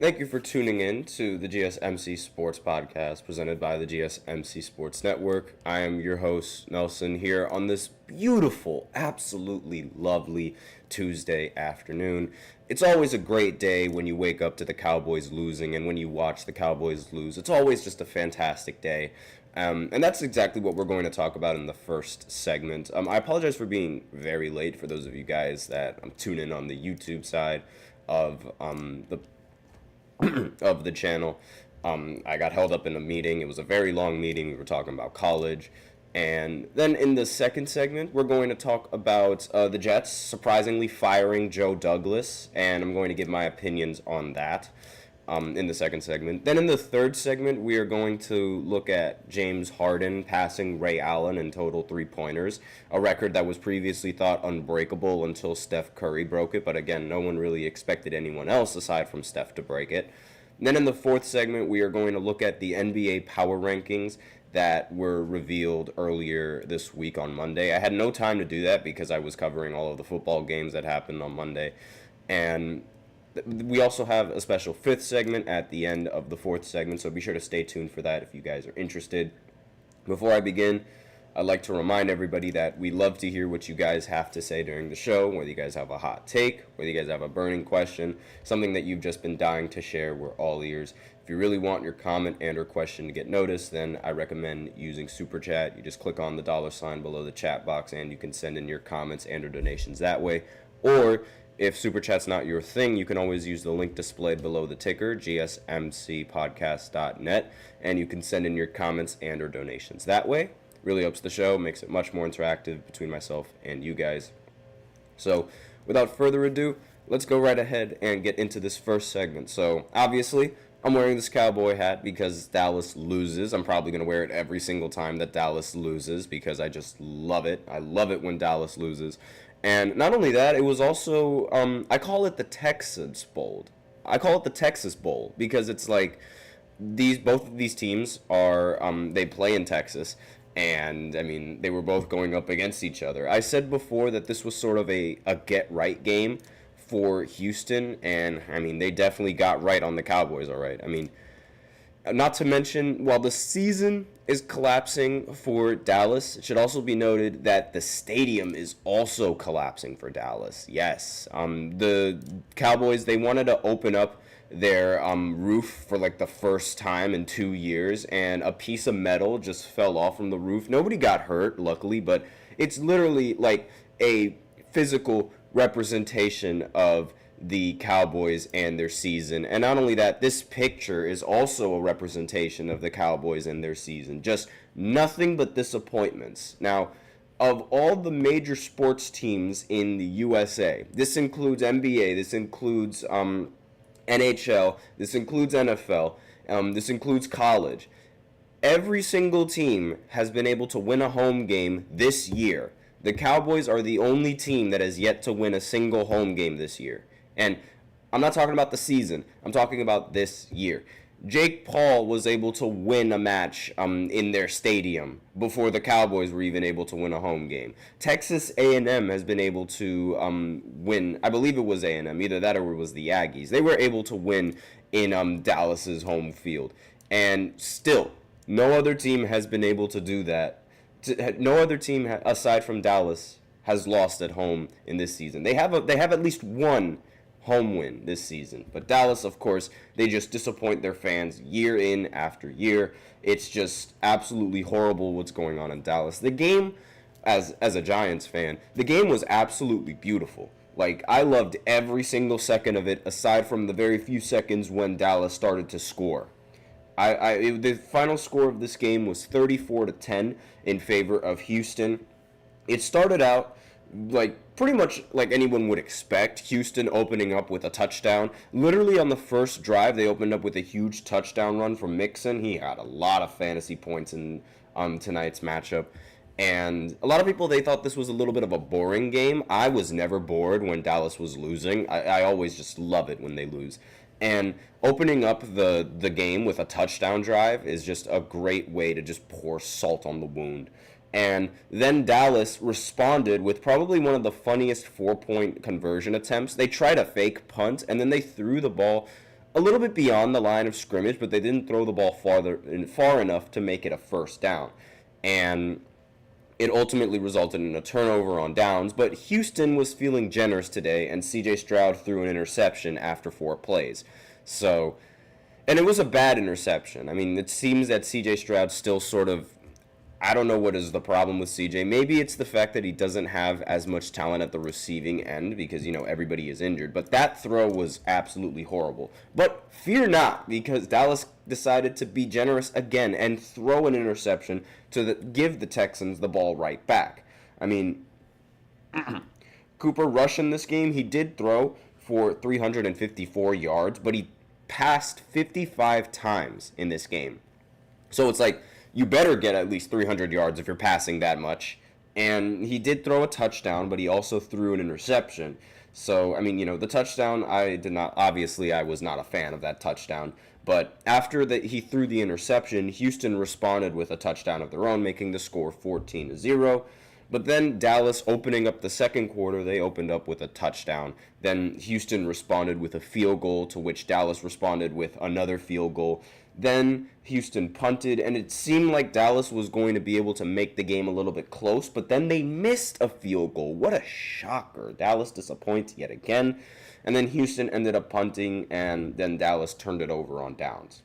Thank you for tuning in to the GSMC Sports Podcast presented by the GSMC Sports Network. I am your host, Nelson, here on this beautiful, absolutely lovely Tuesday afternoon. It's always a great day when you wake up to the Cowboys losing, and when you watch the Cowboys lose, it's always just a fantastic day. And that's exactly what we're going to talk about in the first segment. I apologize for being very late for those of you guys that tune in on the YouTube side of the channel. I got held up in a meeting. It was a very long meeting. We were talking about college. And then in the second segment, we're going to talk about the Jets surprisingly firing Joe Douglas, and I'm going to give my opinions on that in the second segment. Then in the third segment, we are going to look at James Harden passing Ray Allen in total three-pointers, a record that was previously thought unbreakable until Steph Curry broke it, but again, no one really expected anyone else aside from Steph to break it. And then in the fourth segment, we are going to look at the NBA power rankings that were revealed earlier this week on Monday. I had no time to do that because I was covering all of the football games that happened on Monday. And we also have a special fifth segment at the end of the fourth segment, so be sure to stay tuned for that if you guys are interested. Before I begin, I'd like to remind everybody that we love to hear what you guys have to say during the show, whether you guys have a hot take, whether you guys have a burning question, something that you've just been dying to share, we're all ears. If you really want your comment and or question to get noticed, then I recommend using Super Chat. You just click on the $ below the chat box and you can send in your comments and or donations that way. Or if Super Chat's not your thing, you can always use the link displayed below the ticker, gsmcpodcast.net, and you can send in your comments and or donations that way. Really helps the show, makes it much more interactive between myself and you guys. So, without further ado, let's go right ahead and get into this first segment. So, obviously, I'm wearing this Cowboy hat because Dallas loses. I'm probably going to wear it every single time that Dallas loses because I just love it. I love it when Dallas loses. And not only that, it was also, I call it the Texas Bowl. I call it the Texas Bowl because it's like both of these teams are, they play in Texas. And, I mean, they were both going up against each other. I said before that this was sort of a get-right game for Houston. And, I mean, they definitely got right on the Cowboys, all right. I mean, not to mention, while the season is collapsing for Dallas, it should also be noted that the stadium is also collapsing for Dallas. Yes, the Cowboys, they wanted to open up their roof for like the first time in 2 years, and a piece of metal just fell off from the roof. Nobody got hurt, luckily, but it's literally like a physical representation of the Cowboys and their season. And not only that, this picture is also a representation of the Cowboys and their season. Just nothing but disappointments. Now, of all the major sports teams in the USA, this includes NBA, this includes NHL, this includes NFL, this includes college. Every single team has been able to win a home game this year. The Cowboys are the only team that has yet to win a single home game this year. And I'm not talking about the season. I'm talking about this year. Jake Paul was able to win a match in their stadium before the Cowboys were even able to win a home game. Texas A&M has been able to win. I believe it was A&M. Either that or it was the Aggies. They were able to win in Dallas's home field. And still, no other team has been able to do that. No other team aside from Dallas has lost at home in this season. They have at least one home win this season. But Dallas, of course, they just disappoint their fans year in after year. It's just absolutely horrible what's going on in Dallas. The game, as a Giants fan, the game was absolutely beautiful. Like, I loved every single second of it, aside from the very few seconds when Dallas started to score. The final score of this game was 34-10 in favor of Houston. It started out like pretty much like anyone would expect. Houston opening up with a touchdown. Literally on the first drive, they opened up with a huge touchdown run from Mixon. He had a lot of fantasy points in tonight's matchup. And a lot of people, they thought this was a little bit of a boring game. I was never bored when Dallas was losing. I always just love it when they lose. And opening up the game with a touchdown drive is just a great way to just pour salt on the wound. And then Dallas responded with probably one of the funniest 4-point conversion attempts. They tried a fake punt, and then they threw the ball a little bit beyond the line of scrimmage, but they didn't throw the ball far enough to make it a first down. And it ultimately resulted in a turnover on downs, but Houston was feeling generous today, and C.J. Stroud threw an interception after 4 plays. So, and it was a bad interception. I mean, it seems that C.J. Stroud still sort of, I don't know what is the problem with CJ. Maybe it's the fact that he doesn't have as much talent at the receiving end because, everybody is injured. But that throw was absolutely horrible. But fear not, because Dallas decided to be generous again and throw an interception to give the Texans the ball right back. I mean, Cooper Rush in this game, he did throw for 354 yards, but he passed 55 times in this game. So it's like, you better get at least 300 yards if you're passing that much. And he did throw a touchdown, but he also threw an interception. So, I mean, the touchdown, I was not a fan of that touchdown. But after he threw the interception, Houston responded with a touchdown of their own, making the score 14-0. But then Dallas, opening up the second quarter, they opened up with a touchdown. Then Houston responded with a field goal, to which Dallas responded with another field goal. Then Houston punted, and it seemed like Dallas was going to be able to make the game a little bit close, but then they missed a field goal. What a shocker. Dallas disappoints yet again. And then Houston ended up punting, and then Dallas turned it over on downs.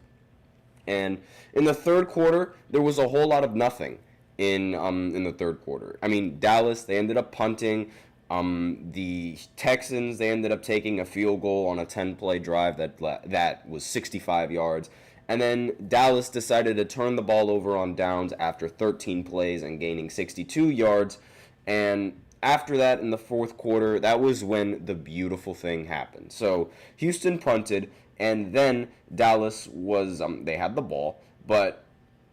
And in the third quarter, there was a whole lot of nothing in the third quarter. I mean, Dallas, they ended up punting. The Texans, they ended up taking a field goal on a 10-play drive that was 65 yards. And then Dallas decided to turn the ball over on downs after 13 plays and gaining 62 yards. And after that, in the fourth quarter, that was when the beautiful thing happened. So Houston punted, and then Dallas was, they had the ball. But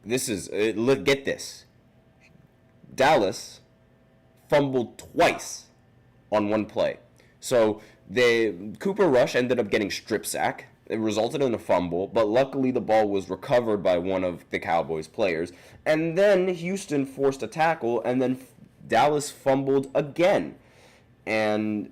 get this. Dallas fumbled twice on one play. So Cooper Rush ended up getting strip sack. It resulted in a fumble, but luckily the ball was recovered by one of the Cowboys players. And then Houston forced a tackle, and then Dallas fumbled again. And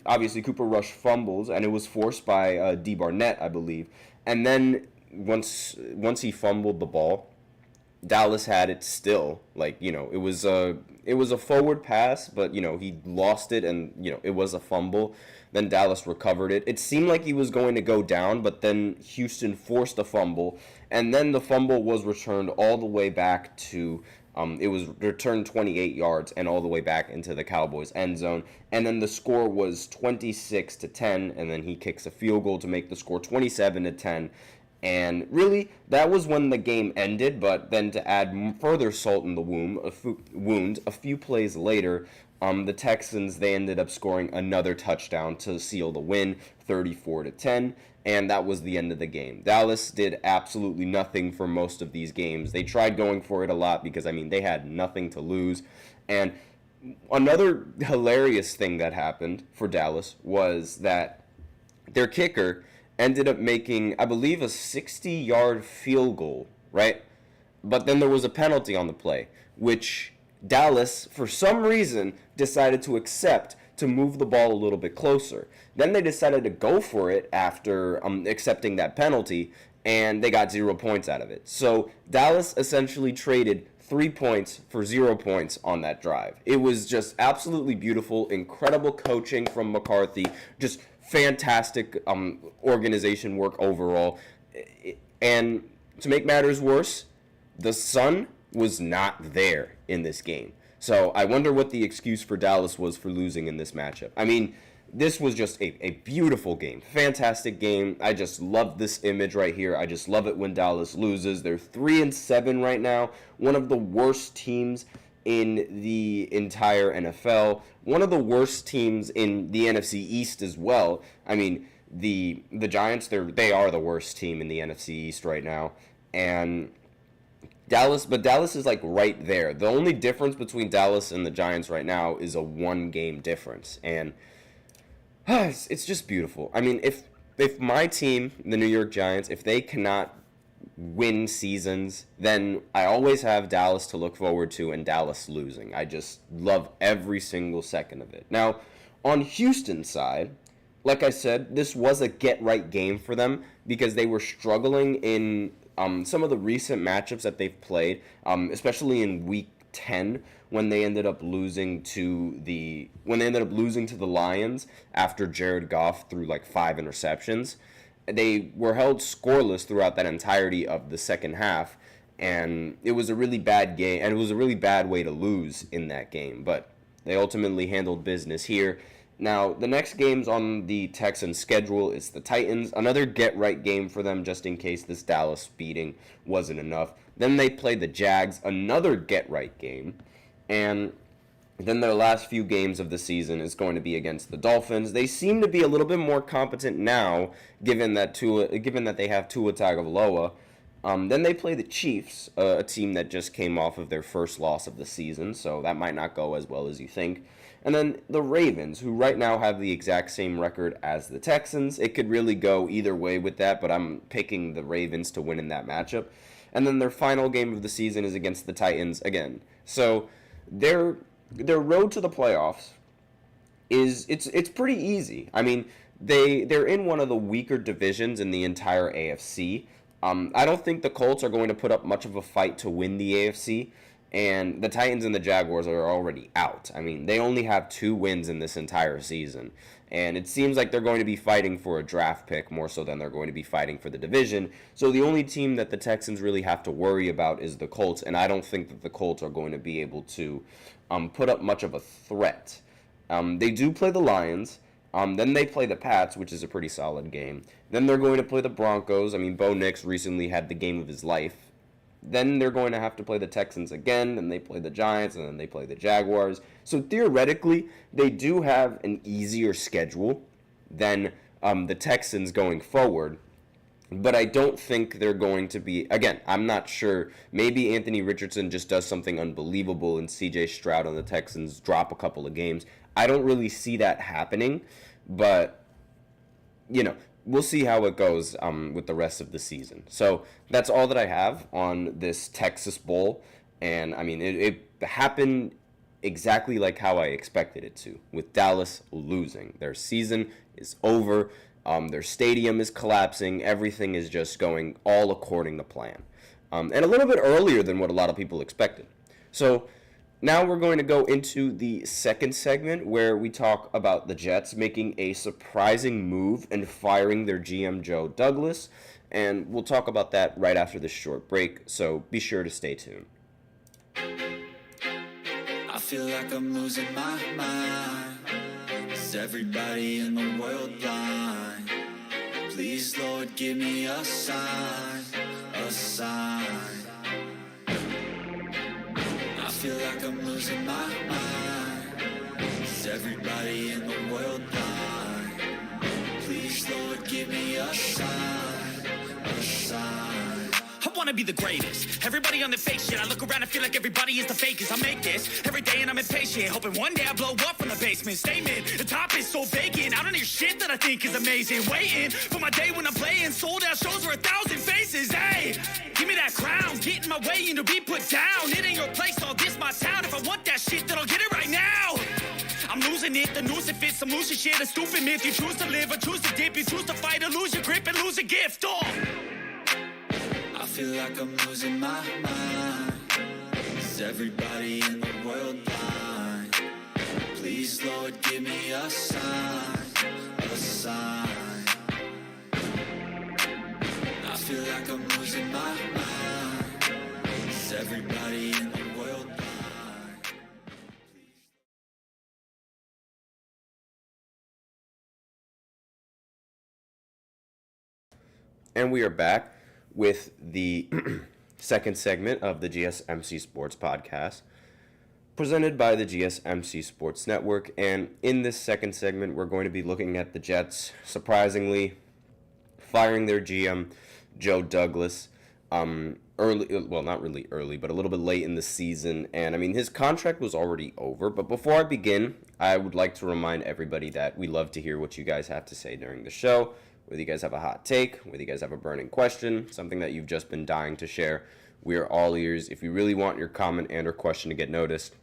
obviously Cooper Rush fumbles, and it was forced by D. Barnett, I believe. And then once he fumbled the ball, Dallas had it still. It was a forward pass, but he lost it, and it was a fumble. Then Dallas recovered it. It seemed like he was going to go down, but then Houston forced a fumble, and then the fumble was returned all the way back to it was returned 28 yards and all the way back into the Cowboys end zone. And then the score was 26-10, and then he kicks a field goal to make the score 27-10. And really, that was when the game ended. But then to add further salt in the wound, a few plays later, the Texans, they ended up scoring another touchdown to seal the win, 34-10, and that was the end of the game. Dallas did absolutely nothing for most of these games. They tried going for it a lot because, they had nothing to lose. And another hilarious thing that happened for Dallas was that their kicker ended up making, I believe, a 60-yard field goal, right? But then there was a penalty on the play, which Dallas, for some reason, decided to accept to move the ball a little bit closer. Then they decided to go for it after accepting that penalty, and they got 0 points out of it. So Dallas essentially traded 3 points for 0 points on that drive. It was just absolutely beautiful, incredible coaching from McCarthy, just fantastic organization work overall. And to make matters worse, the sun was not there in this game. So I wonder what the excuse for Dallas was for losing in this matchup. This was just a beautiful game. Fantastic game. I just love this image right here. I just love it when Dallas loses. They're 3-7 right now. One of the worst teams in the entire NFL. One of the worst teams in the NFC East as well. The Giants, they are the worst team in the NFC East right now. And Dallas is right there. The only difference between Dallas and the Giants right now is a 1-game difference. And it's just beautiful. If my team, the New York Giants, if they cannot win seasons, then I always have Dallas to look forward to and Dallas losing. I just love every single second of it. Now, on Houston's side, like I said, this was a get-right game for them because they were struggling in some of the recent matchups that they've played, especially in Week 10 when they ended up losing to the Lions after Jared Goff threw like 5 interceptions. They were held scoreless throughout that entirety of the second half, and it was a really bad game, and it was a really bad way to lose in that game, but they ultimately handled business here. Now, the next games on the Texans' schedule is the Titans, another get-right game for them just in case this Dallas beating wasn't enough. Then they play the Jags, another get-right game, and then their last few games of the season is going to be against the Dolphins. They seem to be a little bit more competent now, given that they have Tua Tagovailoa. Then they play the Chiefs, a team that just came off of their first loss of the season, so that might not go as well as you think. And then the Ravens, who right now have the exact same record as the Texans. It could really go either way with that, but I'm picking the Ravens to win in that matchup. And then their final game of the season is against the Titans again. So their road to the playoffs it's pretty easy. I mean, they're in one of the weaker divisions in the entire AFC. I don't think the Colts are going to put up much of a fight to win the AFC, and the Titans and the Jaguars are already out. I mean, they only have 2 wins in this entire season, and it seems like they're going to be fighting for a draft pick more so than they're going to be fighting for the division. So the only team that the Texans really have to worry about is the Colts, and I don't think that the Colts are going to be able to put up much of a threat. They do play the Lions. Then they play the Pats, which is a pretty solid game. Then they're going to play the Broncos. I mean, Bo Nix recently had the game of his life. Then they're going to have to play the Texans again. Then they play the Giants, and then they play the Jaguars. So theoretically, they do have an easier schedule than the Texans going forward. But I don't think they're going to be, again, I'm not sure. Maybe Anthony Richardson just does something unbelievable and CJ Stroud on the Texans drop a couple of games. I don't really see that happening, but, we'll see how it goes with the rest of the season. So that's all that I have on this Texas Bowl. And, I mean, it happened exactly like how I expected it to, with Dallas losing. Their season is over. Their stadium is collapsing. Everything is just going all according to plan. And a little bit earlier than what a lot of people expected. So now we're going to go into the second segment where we talk about the Jets making a surprising move and firing their GM Joe Douglas. And we'll talk about that right after this short break. So be sure to stay tuned. I feel like I'm losing my mind. Is everybody in the world blind? Please, Lord, give me a sign, a sign. I feel like I'm losing my mind. Is everybody in the world blind? Please, Lord, give me a sign, a sign. I wanna be the greatest. Everybody on the fake shit. I look around and feel like everybody is the fakest. I make this every day and I'm impatient, hoping one day I blow up from the basement. Statement, the top is so vacant. I don't hear shit that I think is amazing. Waiting for my day when I'm playing sold out shows for 1,000 faces. Hey, give me that crown. Get in my way and to be put down. It ain't your place, all this my town. If I want that shit, then I'll get it right now. I'm losing it, the noose it fits. I'm losing shit, a stupid myth. You choose to live or choose to dip. You choose to fight or lose your grip and lose a gift. Oh. I feel like I'm losing my mind. Is everybody in the world blind? Please, Lord, give me a sign, a sign. I feel like I'm losing my mind. Is everybody in the world blind? And we are back with the second segment of the GSMC Sports Podcast, presented by the GSMC Sports Network. And in this second segment, we're going to be looking at the Jets, surprisingly, firing their GM, Joe Douglas, early, well, not really early, but a little bit late in the season. And, I mean, his contract was already over. But before I begin, I would like to remind everybody that we love to hear what you guys have to say during the show. Whether you guys have a hot take, whether you guys have a burning question, something that you've just been dying to share, we are all ears. If you really want your comment and or question to get noticed,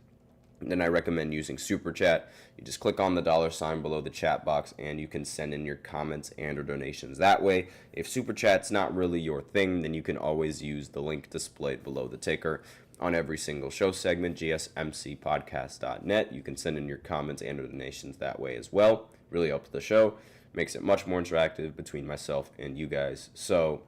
then I recommend using Super Chat. You just click on the $ below the chat box and you can send in your comments and or donations that way. If Super Chat's not really your thing, then you can always use the link displayed below the ticker on every single show segment, gsmcpodcast.net. You can send in your comments and or donations that way as well. Really helps the show. Makes it much more interactive between myself and you guys. So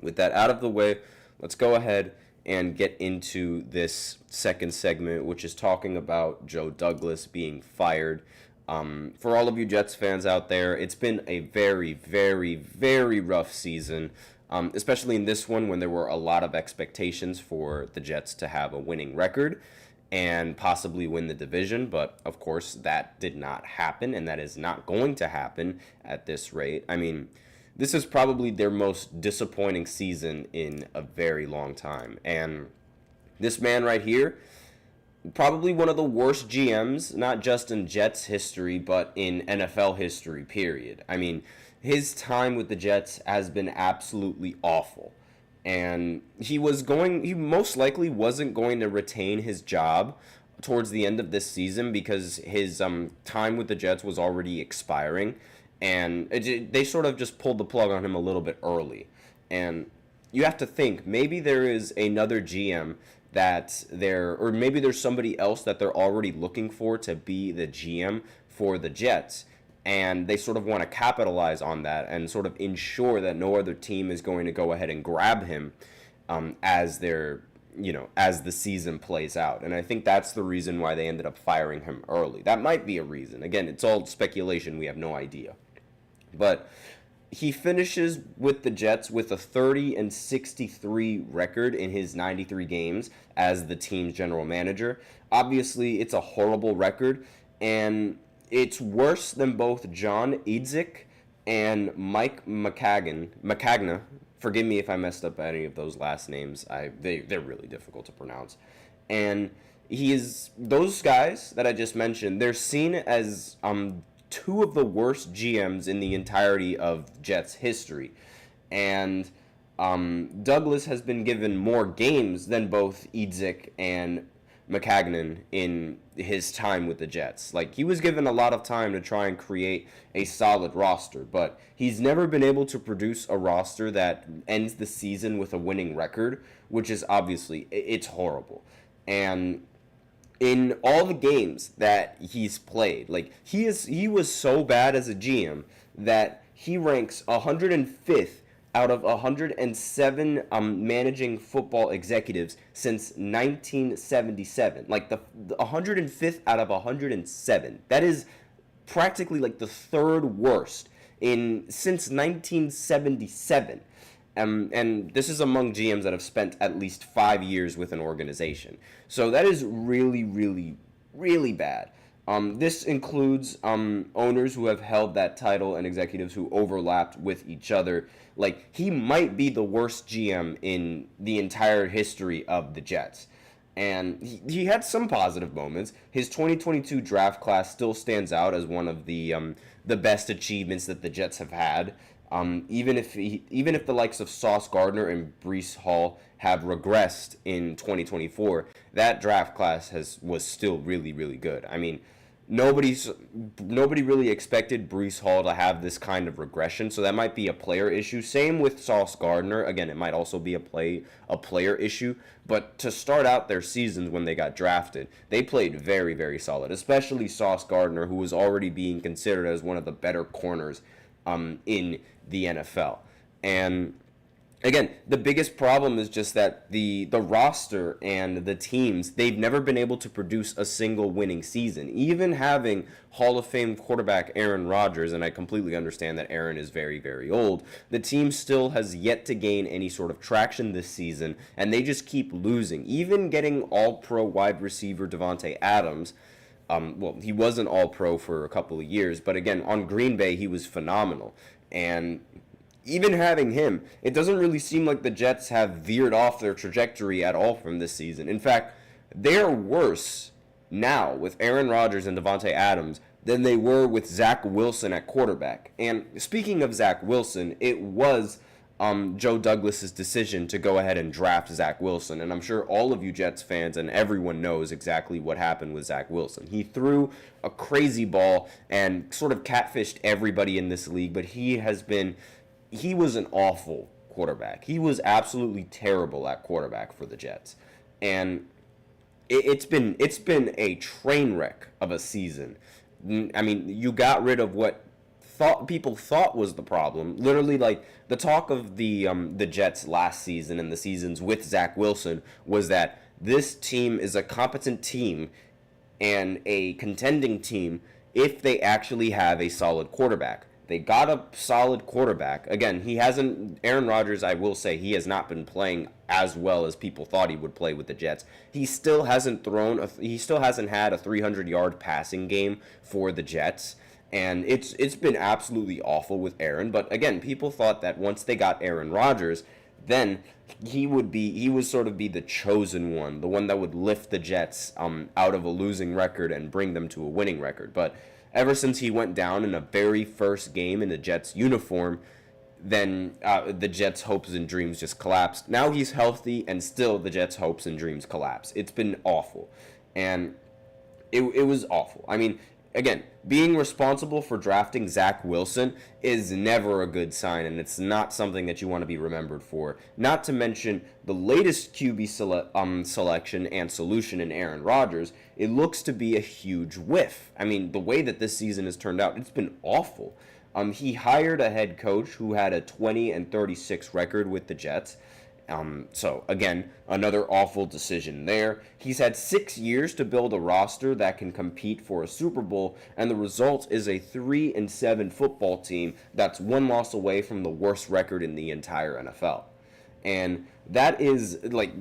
with that out of the way, let's go ahead and get into this second segment, which is talking about Joe Douglas being fired. For all of you Jets fans out there, it's been a very, very, very rough season, especially in this one when there were a lot of expectations for the Jets to have a winning record and possibly win the division. But, of course, that did not happen, and that is not going to happen at this rate. I mean, this is probably their most disappointing season in a very long time. And this man right here, probably one of the worst GMs, not just in Jets history, but in NFL history, period. I mean, his time with the Jets has been absolutely awful. And he most likely wasn't going to retain his job towards the end of this season because his time with the Jets was already expiring. And they sort of just pulled the plug on him a little bit early. And you have to think, maybe there is another GM or maybe there's somebody else that they're already looking for to be the GM for the Jets. And they sort of want to capitalize on that and sort of ensure that no other team is going to go ahead and grab him as the season plays out. And I think that's the reason why they ended up firing him early. That might be a reason. Again, it's all speculation. We have no idea. But he finishes with the Jets with a 30-63 record in his 93 games as the team's general manager. Obviously, it's a horrible record, and it's worse than both John Idzik and Mike Maccagna. Forgive me if I messed up any of those last names. They're really difficult to pronounce. And those guys that I just mentioned, they're seen as two of the worst GMs in the entirety of Jets history. And Douglas has been given more games than both Idzik and Maccagnan in his time with the Jets. Like, he was given a lot of time to try and create a solid roster, but he's never been able to produce a roster that ends the season with a winning record, which is obviously, it's horrible. And in all the games that he's played, like, he was so bad as a GM that he ranks 105th out of 107 managing football executives since 1977. Like, the 105th out of 107. That is practically like the third worst since 1977. And this is among GMs that have spent at least 5 years with an organization. So that is really, really, really bad. This includes owners who have held that title and executives who overlapped with each other. Like, he might be the worst GM in the entire history of the Jets. And he had some positive moments. His 2022 draft class still stands out as one of the best achievements that the Jets have had. Even if the likes of Sauce Gardner and Breece Hall have regressed in 2024, that draft class was still really, really good. I mean, nobody really expected Breece Hall to have this kind of regression, so that might be a player issue. Same with Sauce Gardner. Again, it might also be a player issue. But to start out their seasons when they got drafted, they played very, very solid, especially Sauce Gardner, who was already being considered as one of the better corners in the NFL. And again, the biggest problem is just that the roster and the teams, they've never been able to produce a single winning season. Even having Hall of Fame quarterback Aaron Rodgers, and I completely understand that Aaron is very, very old, the team still has yet to gain any sort of traction this season, and they just keep losing. Even getting all-pro wide receiver Davante Adams, he was an all-pro for a couple of years, but again, on Green Bay, he was phenomenal. And even having him, it doesn't really seem like the Jets have veered off their trajectory at all from this season. In fact, they're worse now with Aaron Rodgers and Davante Adams than they were with Zach Wilson at quarterback. And speaking of Zach Wilson, it was Joe Douglas's decision to go ahead and draft Zach Wilson. And I'm sure all of you Jets fans and everyone knows exactly what happened with Zach Wilson. He threw a crazy ball and sort of catfished everybody in this league, but he was an awful quarterback. He was absolutely terrible at quarterback for the Jets. And it's been a train wreck of a season. I mean, you got rid of what people thought was the problem. Literally, like, the talk of the Jets last season and the seasons with Zach Wilson was that this team is a competent team and a contending team if they actually have a solid quarterback. They got a solid quarterback. Again, Aaron Rodgers, I will say, he has not been playing as well as people thought he would play with the Jets. He still hasn't had a 300-yard passing game for the Jets. And it's been absolutely awful with Aaron. But again, people thought that once they got Aaron Rodgers, then he would sort of be the chosen one, the one that would lift the Jets out of a losing record and bring them to a winning record. But ever since he went down in the very first game in the Jets uniform, then the Jets' hopes and dreams just collapsed. Now he's healthy, and still the Jets' hopes and dreams collapse. It's been awful. And it was awful. I mean, again, being responsible for drafting Zach Wilson is never a good sign, and it's not something that you want to be remembered for. Not to mention the latest QB selection and solution in Aaron Rodgers, it looks to be a huge whiff. I mean, the way that this season has turned out, it's been awful. He hired a head coach who had a 20-36 record with the Jets. So, again, another awful decision there. He's had 6 years to build a roster that can compete for a Super Bowl, and the result is a 3-7 football team that's one loss away from the worst record in the entire NFL. And that is, like,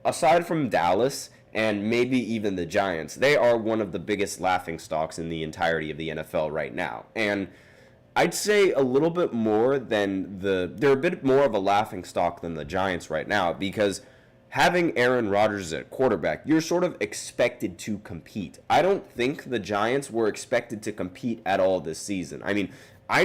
aside from Dallas and maybe even the Giants, they are one of the biggest laughingstocks in the entirety of the NFL right now. And I'd say a little bit more than they're a bit more of a laughingstock than the Giants right now, because having Aaron Rodgers at quarterback, you're sort of expected to compete. I don't think the Giants were expected to compete at all this season. I mean, I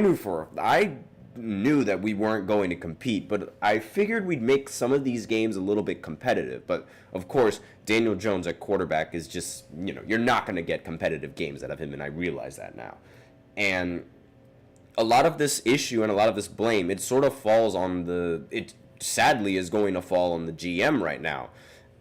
knew that we weren't going to compete, but I figured we'd make some of these games a little bit competitive. But of course, Daniel Jones at quarterback is just, you're not going to get competitive games out of him, and I realize that now. And a lot of this issue and a lot of this blame, it sort of falls on it sadly is going to fall on the GM right now.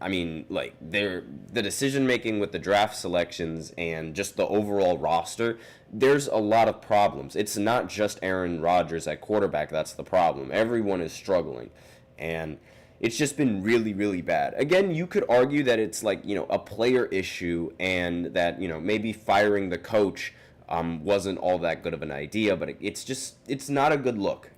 I mean, like, the decision making with the draft selections and just the overall roster, there's a lot of problems. It's not just Aaron Rodgers at quarterback that's the problem. Everyone is struggling, and it's just been really, really bad. Again, you could argue that it's like, a player issue, and that, maybe firing the coach wasn't all that good of an idea, but it's not a good look.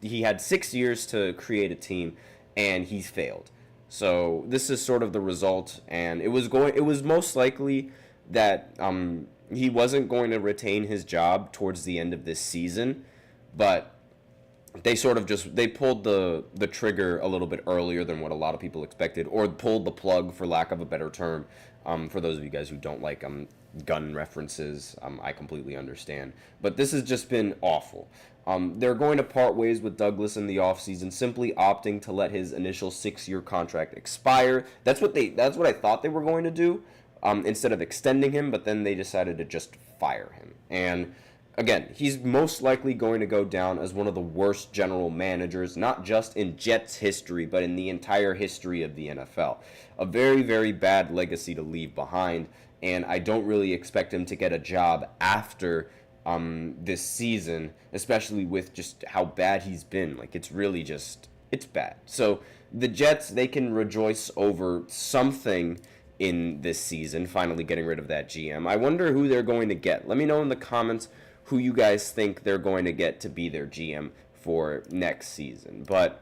He had 6 years to create a team, and he's failed. So this is sort of the result, and it was most likely that he wasn't going to retain his job towards the end of this season, but they sort of they pulled the trigger a little bit earlier than what a lot of people expected, or pulled the plug, for lack of a better term. For those of you guys who don't like gun references, I completely understand. But this has just been awful. They're going to part ways with Douglas in the offseason, simply opting to let his initial 6-year contract expire. That's what I thought they were going to do, instead of extending him, but then they decided to just fire him. And again, he's most likely going to go down as one of the worst general managers, not just in Jets history, but in the entire history of the NFL. A very, very bad legacy to leave behind, and I don't really expect him to get a job after this season, especially with just how bad he's been. Like, it's really just, it's bad. So the Jets, they can rejoice over something in this season, finally getting rid of that GM. I wonder who they're going to get. Let me know in the comments who you guys think they're going to get to be their GM for next season. But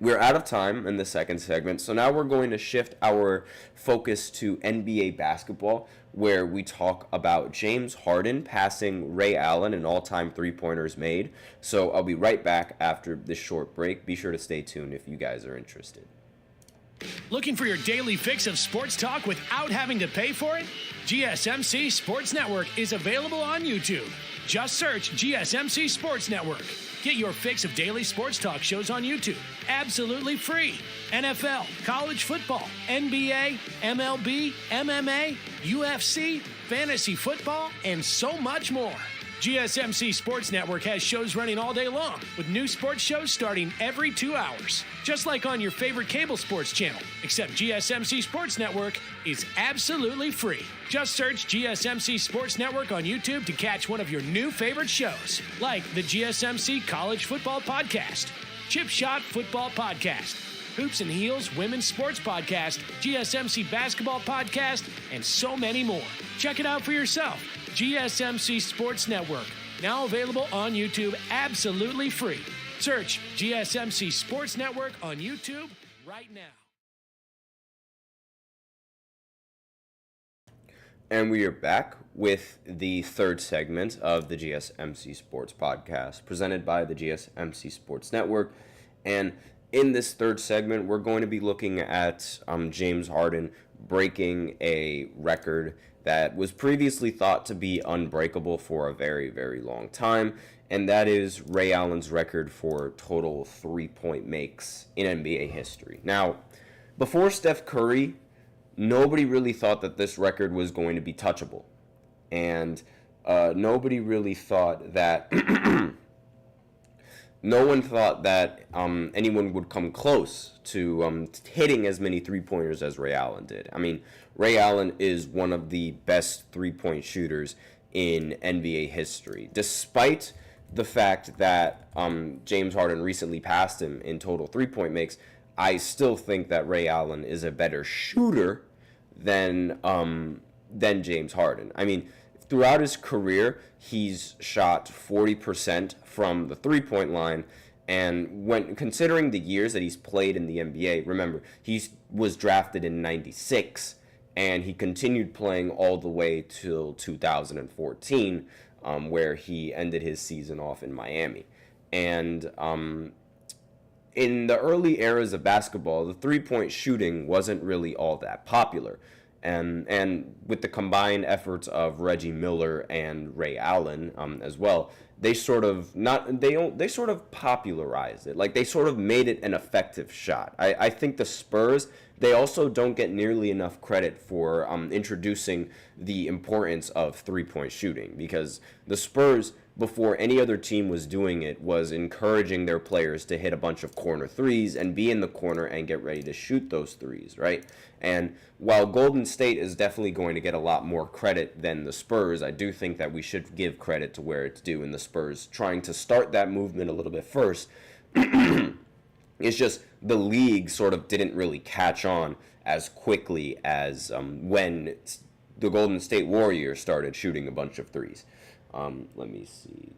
we're out of time in the second segment, so now we're going to shift our focus to NBA basketball, where we talk about James Harden passing Ray Allen in all-time three-pointers made. So I'll be right back after this short break. Be sure to stay tuned if you guys are interested. Looking for your daily fix of sports talk without having to pay for it? GSMC Sports Network is available on YouTube. Just search GSMC Sports Network. Get your fix of daily sports talk shows on YouTube, absolutely free. NFL, college football, NBA, MLB, MMA, UFC, fantasy football, and so much more. GSMC Sports Network has shows running all day long, with new sports shows starting every 2 hours. Just like on your favorite cable sports channel, except GSMC Sports Network is absolutely free. Just search GSMC Sports Network on YouTube to catch one of your new favorite shows, like the GSMC College Football Podcast, Chip Shot Football Podcast, Hoops and Heels Women's Sports Podcast, GSMC Basketball Podcast, and so many more. Check it out for yourself. GSMC Sports Network, now available on YouTube absolutely free. Search GSMC Sports Network on YouTube right now. And we are back with the third segment of the GSMC Sports Podcast, presented by the GSMC Sports Network. And in this third segment, we're going to be looking at James Harden breaking a record that was previously thought to be unbreakable for a very, very long time, and that is Ray Allen's record for total three-point makes in NBA history. Now, before Steph Curry, nobody really thought that this record was going to be touchable, and nobody really thought that no one thought that anyone would come close to hitting as many three-pointers as Ray Allen did. I mean, Ray Allen is one of the best three-point shooters in NBA history, despite the fact that James Harden recently passed him in total three-point makes. I still think that Ray Allen is a better shooter than James Harden. I mean, throughout his career, he's shot 40% from the three-point line, and when considering the years that he's played in the NBA, remember, he was drafted in 96, and he continued playing all the way till 2014, where he ended his season off in Miami. And in the early eras of basketball, the three-point shooting wasn't really all that popular. And with the combined efforts of Reggie Miller and Ray Allen as well, they sort of popularized it. Like, they sort of made it an effective shot. I think the Spurs, they also don't get nearly enough credit for introducing the importance of three-point shooting, because the Spurs, before any other team was doing it, was encouraging their players to hit a bunch of corner threes and be in the corner and get ready to shoot those threes, right? And while Golden State is definitely going to get a lot more credit than the Spurs, I do think that we should give credit to where it's due, in the Spurs trying to start that movement a little bit first. It's just the league sort of didn't really catch on as quickly as when the Golden State Warriors started shooting a bunch of threes. Let me see.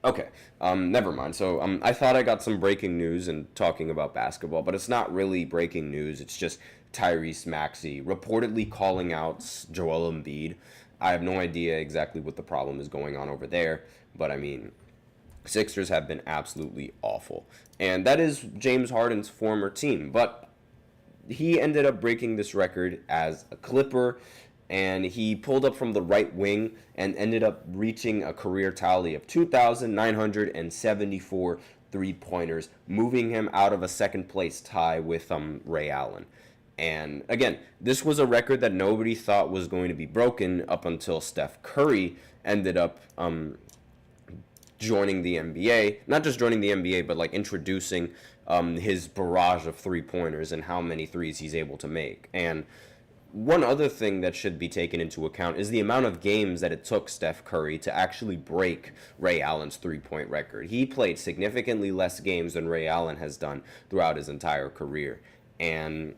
Okay, never mind. So I thought I got some breaking news and talking about basketball, but it's not really breaking news. It's just Tyrese Maxey reportedly calling out Joel Embiid. I have no idea exactly what the problem is going on over there, but I mean, Sixers have been absolutely awful. And that is James Harden's former team, but he ended up breaking this record as a Clipper, and he pulled up from the right wing and ended up reaching a career tally of 2,974 three-pointers, moving him out of a second-place tie with Ray Allen. And again, this was a record that nobody thought was going to be broken up until Steph Curry ended up joining the NBA. Not just joining the NBA, but like introducing his barrage of three-pointers and how many threes he's able to make. And one other thing that should be taken into account is the amount of games that it took Steph Curry to actually break Ray Allen's three-point record. He played significantly less games than Ray Allen has done throughout his entire career. And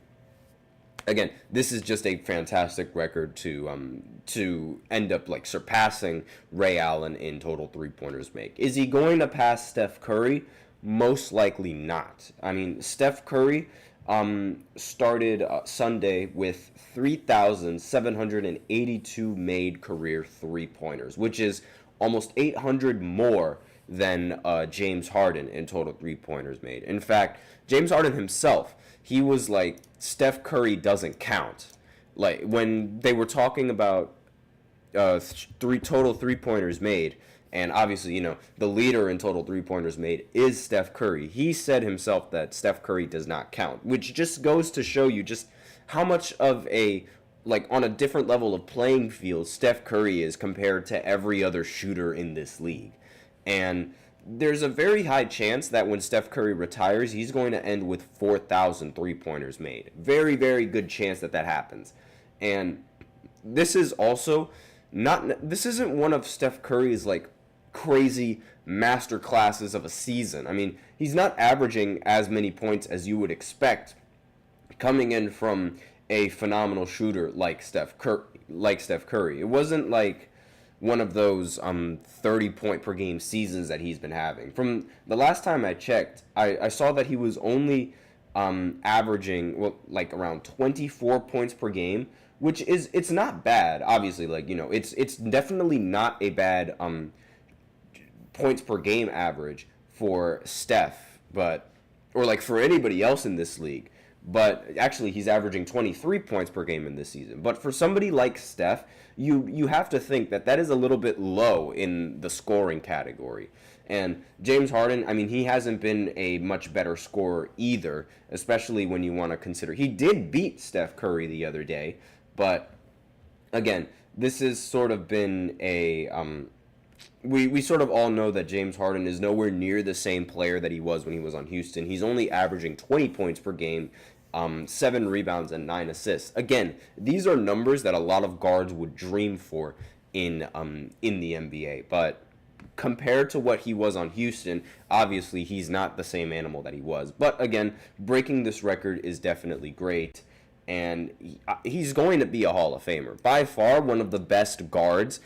again, this is just a fantastic record to end up like surpassing Ray Allen in total three-pointers make. Is he going to pass Steph Curry? Most likely not. I mean, Steph Curry started Sunday with 3,782 made career three-pointers, which is almost 800 more than James Harden in total three-pointers made. In fact, James Harden himself, he was like, Steph Curry doesn't count. Like, when they were talking about total three-pointers made, And obviously, the leader in total three-pointers made is Steph Curry. He said himself that Steph Curry does not count, which just goes to show you just how much of on a different level of playing field Steph Curry is compared to every other shooter in this league. And there's a very high chance that when Steph Curry retires, he's going to end with 4,000 three-pointers made. Very, very good chance that happens. And this is also this isn't one of Steph Curry's crazy master classes of a season. I mean, he's not averaging as many points as you would expect coming in from a phenomenal shooter like Steph Curry. It wasn't like one of those 30-point per game seasons that he's been having. From the last time I checked, I saw that he was only averaging around 24 points per game, which it's not bad. Obviously, it's definitely not a bad points per game average for Steph, or for anybody else in this league. But actually, he's averaging 23 points per game in this season. But for somebody like Steph, you have to think that is a little bit low in the scoring category. And James Harden, I mean, he hasn't been a much better scorer either, especially when you want to consider he did beat Steph Curry the other day. But again, this has sort of been a we sort of all know that James Harden is nowhere near the same player that he was when he was on Houston. He's only averaging 20 points per game, 7 rebounds, and 9 assists. Again, these are numbers that a lot of guards would dream for in the NBA. But compared to what he was on Houston, obviously he's not the same animal that he was. But again, breaking this record is definitely great. And he's going to be a Hall of Famer. By far, one of the best guards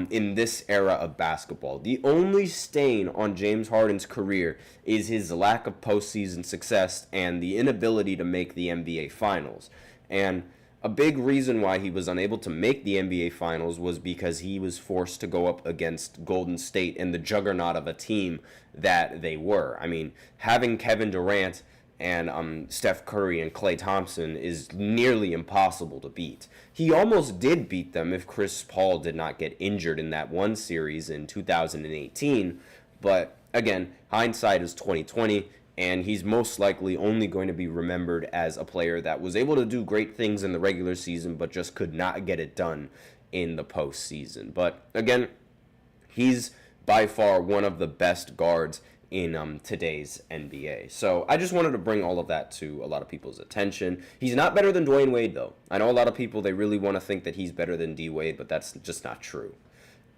in this era of basketball. The only stain on James Harden's career is his lack of postseason success and the inability to make the NBA Finals. And a big reason why he was unable to make the NBA Finals was because he was forced to go up against Golden State and the juggernaut of a team that they were. I mean, having Kevin Durant and Steph Curry and Klay Thompson is nearly impossible to beat. He almost did beat them if Chris Paul did not get injured in that one series in 2018, but again, hindsight is 2020, and he's most likely only going to be remembered as a player that was able to do great things in the regular season but just could not get it done in the postseason. But again, he's by far one of the best guards in today's NBA. So I just wanted to bring all of that to a lot of people's attention. He's not better than Dwayne Wade, though. I know a lot of people, they really want to think that he's better than D. Wade, but that's just not true.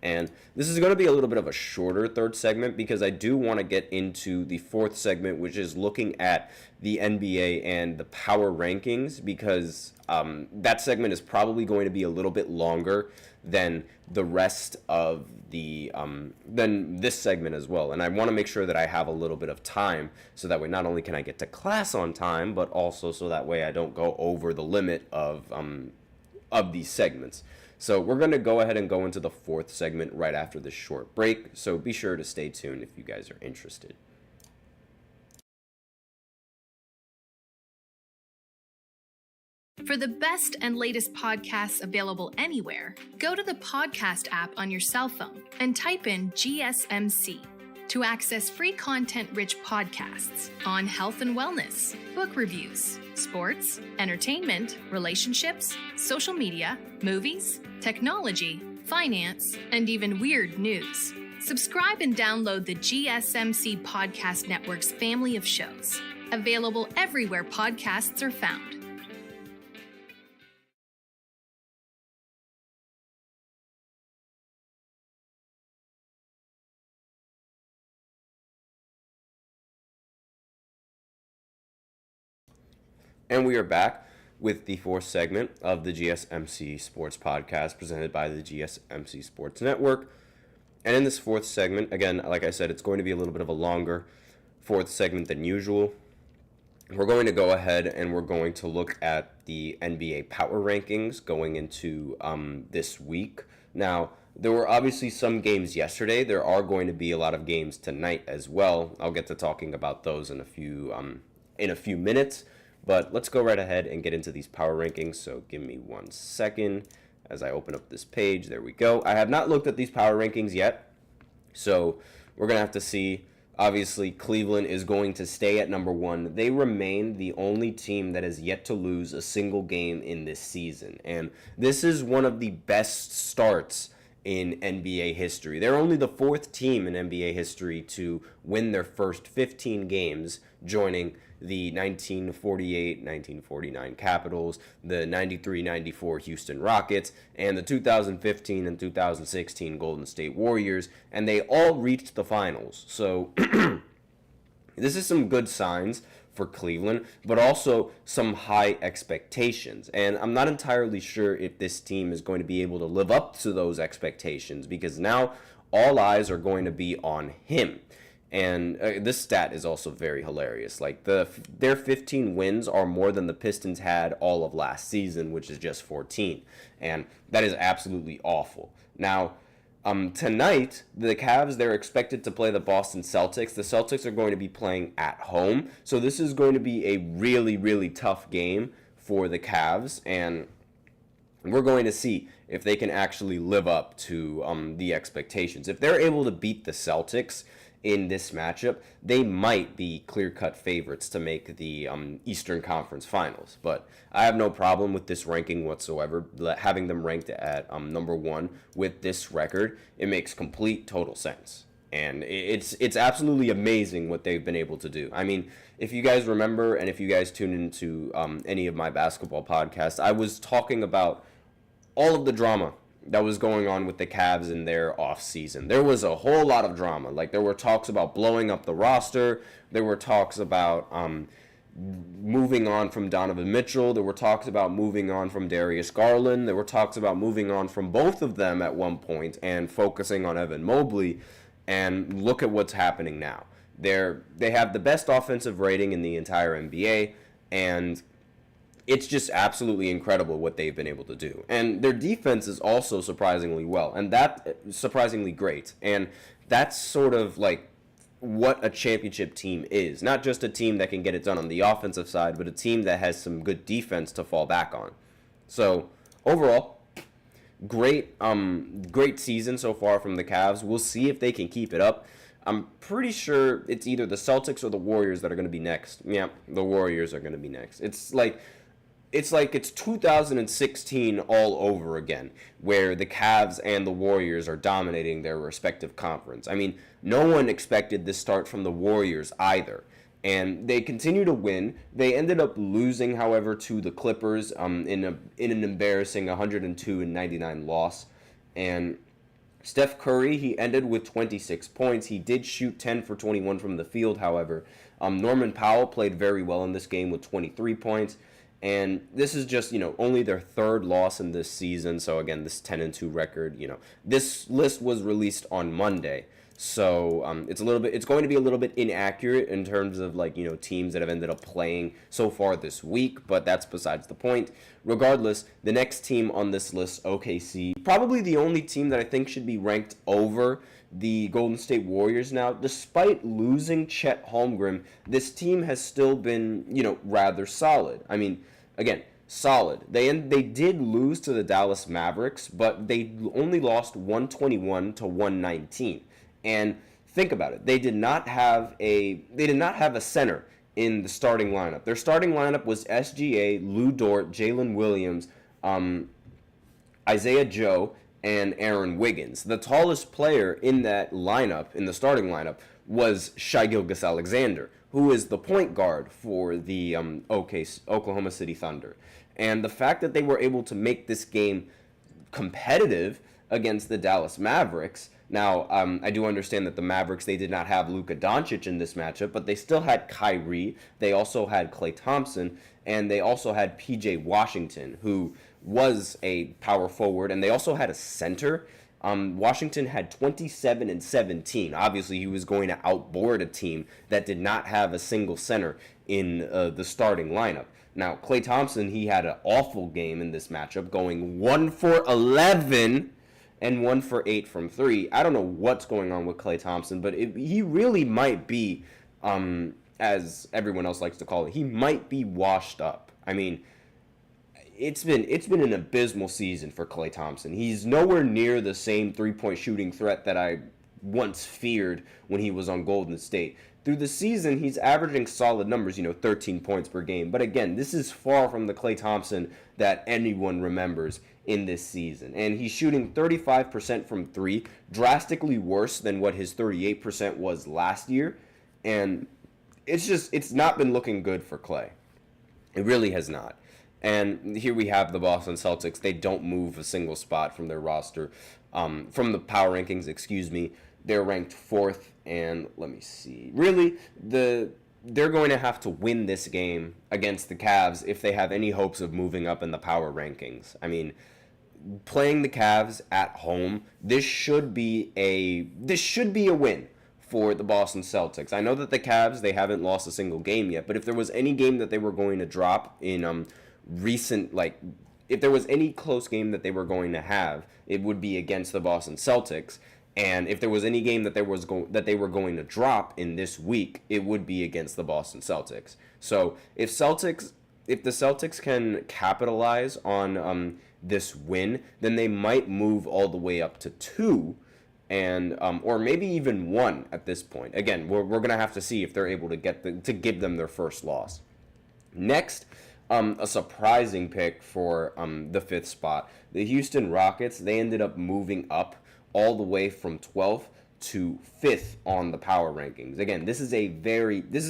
And this is going to be a little bit of a shorter third segment because I do want to get into the fourth segment, which is looking at the NBA and the power rankings, because that segment is probably going to be a little bit longer than the rest of the than this segment as well. And I want to make sure that I have a little bit of time so that way not only can I get to class on time, but also so that way I don't go over the limit of these segments. So we're going to go ahead and go into the fourth segment right after this short break. So be sure to stay tuned if you guys are interested. For the best and latest podcasts available anywhere, go to the podcast app on your cell phone and type in GSMC to access free content-rich podcasts on health and wellness, book reviews, sports, entertainment, relationships, social media, movies, technology, finance, and even weird news. Subscribe and download the GSMC Podcast Network's family of shows, available everywhere podcasts are found. And we are back with the fourth segment of the GSMC Sports Podcast presented by the GSMC Sports Network. And in this fourth segment, again, like I said, it's going to be a little bit of a longer fourth segment than usual. We're going to go ahead and we're going to look at the NBA power rankings going into this week. Now, there were obviously some games yesterday. There are going to be a lot of games tonight as well. I'll get to talking about those in a few minutes. But let's go right ahead and get into these power rankings. So give me 1 second as I open up this page. There we go. I have not looked at these power rankings yet. So we're going to have to see. Obviously, Cleveland is going to stay at number 1. They remain the only team that has yet to lose a single game in this season. And this is one of the best starts in NBA history. They're only the 4th team in NBA history to win their first 15 games, joining the 1948-1949 Capitals, the 93-94 Houston Rockets, and the 2015 and 2016 Golden State Warriors, and they all reached the finals. So this is some good signs for Cleveland, but also some high expectations. And I'm not entirely sure if this team is going to be able to live up to those expectations, because now all eyes are going to be on him. And this stat is also very hilarious. Like their 15 wins are more than the Pistons had all of last season, which is just 14. And that is absolutely awful. Now, tonight, the Cavs, they're expected to play the Boston Celtics. The Celtics are going to be playing at home. So this is going to be a really, really tough game for the Cavs. And we're going to see if they can actually live up to the expectations. If they're able to beat the Celtics in this matchup, they might be clear-cut favorites to make the Eastern Conference Finals. But I have no problem with this ranking whatsoever. Having them ranked at number 1 with this record, it makes complete, total sense. And it's absolutely amazing what they've been able to do. I mean, if you guys remember, and if you guys tune into any of my basketball podcasts, I was talking about all of the drama that was going on with the Cavs in their offseason. There was a whole lot of drama. Like, there were talks about blowing up the roster. There were talks about moving on from Donovan Mitchell. There were talks about moving on from Darius Garland. There were talks about moving on from both of them at one point and focusing on Evan Mobley. And look at what's happening now. They have the best offensive rating in the entire NBA, and it's just absolutely incredible what they've been able to do. And their defense is also surprisingly well, and that surprisingly great. And that's sort of like what a championship team is. Not just a team that can get it done on the offensive side, but a team that has some good defense to fall back on. So overall, great season so far from the Cavs. We'll see if they can keep it up. I'm pretty sure it's either the Celtics or the Warriors that are going to be next. Yeah, the Warriors are going to be next. It's like it's 2016 all over again, where the Cavs and the Warriors are dominating their respective conference. I mean, no one expected this start from the Warriors either. And they continue to win. They ended up losing, however, to the Clippers in an embarrassing 102-99 loss. And Steph Curry, he ended with 26 points. He did shoot 10 for 21 from the field, however. Norman Powell played very well in this game with 23 points. And this is just, only their 3rd loss in this season. So, again, this 10-2 record, this list was released on Monday. So, it's going to be a little bit inaccurate in terms of, teams that have ended up playing so far this week. But that's besides the point. Regardless, the next team on this list, OKC, probably the only team that I think should be ranked over the Golden State Warriors now. Despite losing Chet Holmgren, this team has still been, rather solid. I mean, again, solid. They did lose to the Dallas Mavericks, but they only lost 121-119. And think about it. They did not have a center in the starting lineup. Their starting lineup was SGA, Lou Dort, Jalen Williams, Isaiah Joe, and Aaron Wiggins. The tallest player in that lineup, in the starting lineup, was Shai Gilgeous-Alexander, who is the point guard for the Oklahoma City Thunder. And the fact that they were able to make this game competitive against the Dallas Mavericks. Now, I do understand that the Mavericks, they did not have Luka Doncic in this matchup, but they still had Kyrie. They also had Klay Thompson, and they also had PJ Washington, who was a power forward, and they also had a center. Washington had 27 and 17. Obviously, he was going to outboard a team that did not have a single center in the starting lineup. Now, Klay Thompson, he had an awful game in this matchup, going 1 for 11 and 1 for 8 from 3. I don't know what's going on with Klay Thompson, but he really might be, as everyone else likes to call it, he might be washed up. I mean, it's been an abysmal season for Klay Thompson. He's nowhere near the same three-point shooting threat that I once feared when he was on Golden State. Through the season, he's averaging solid numbers, 13 points per game. But again, this is far from the Klay Thompson that anyone remembers in this season. And he's shooting 35% from three, drastically worse than what his 38% was last year. And it's not been looking good for Klay. It really has not. And here we have the Boston Celtics. They don't move a single spot from their roster, from the power rankings, excuse me. They're ranked 4th, and let me see. Really, they're going to have to win this game against the Cavs if they have any hopes of moving up in the power rankings. I mean, playing the Cavs at home, this should be a win for the Boston Celtics. I know that the Cavs, they haven't lost a single game yet, but if there was any game that they were going to drop in if there was any close game that they were going to have, it would be against the Boston Celtics. And if there was any game that they were going to drop in this week, it would be against the Boston Celtics. So if the Celtics can capitalize on this win, then they might move all the way up to 2, and or maybe even 1 at this point. Again, we're gonna have to see if they're able to give them their first loss. Next, a surprising pick for the 5th spot, the Houston Rockets. They ended up moving up all the way from 12th to 5th on the power rankings. Again, this is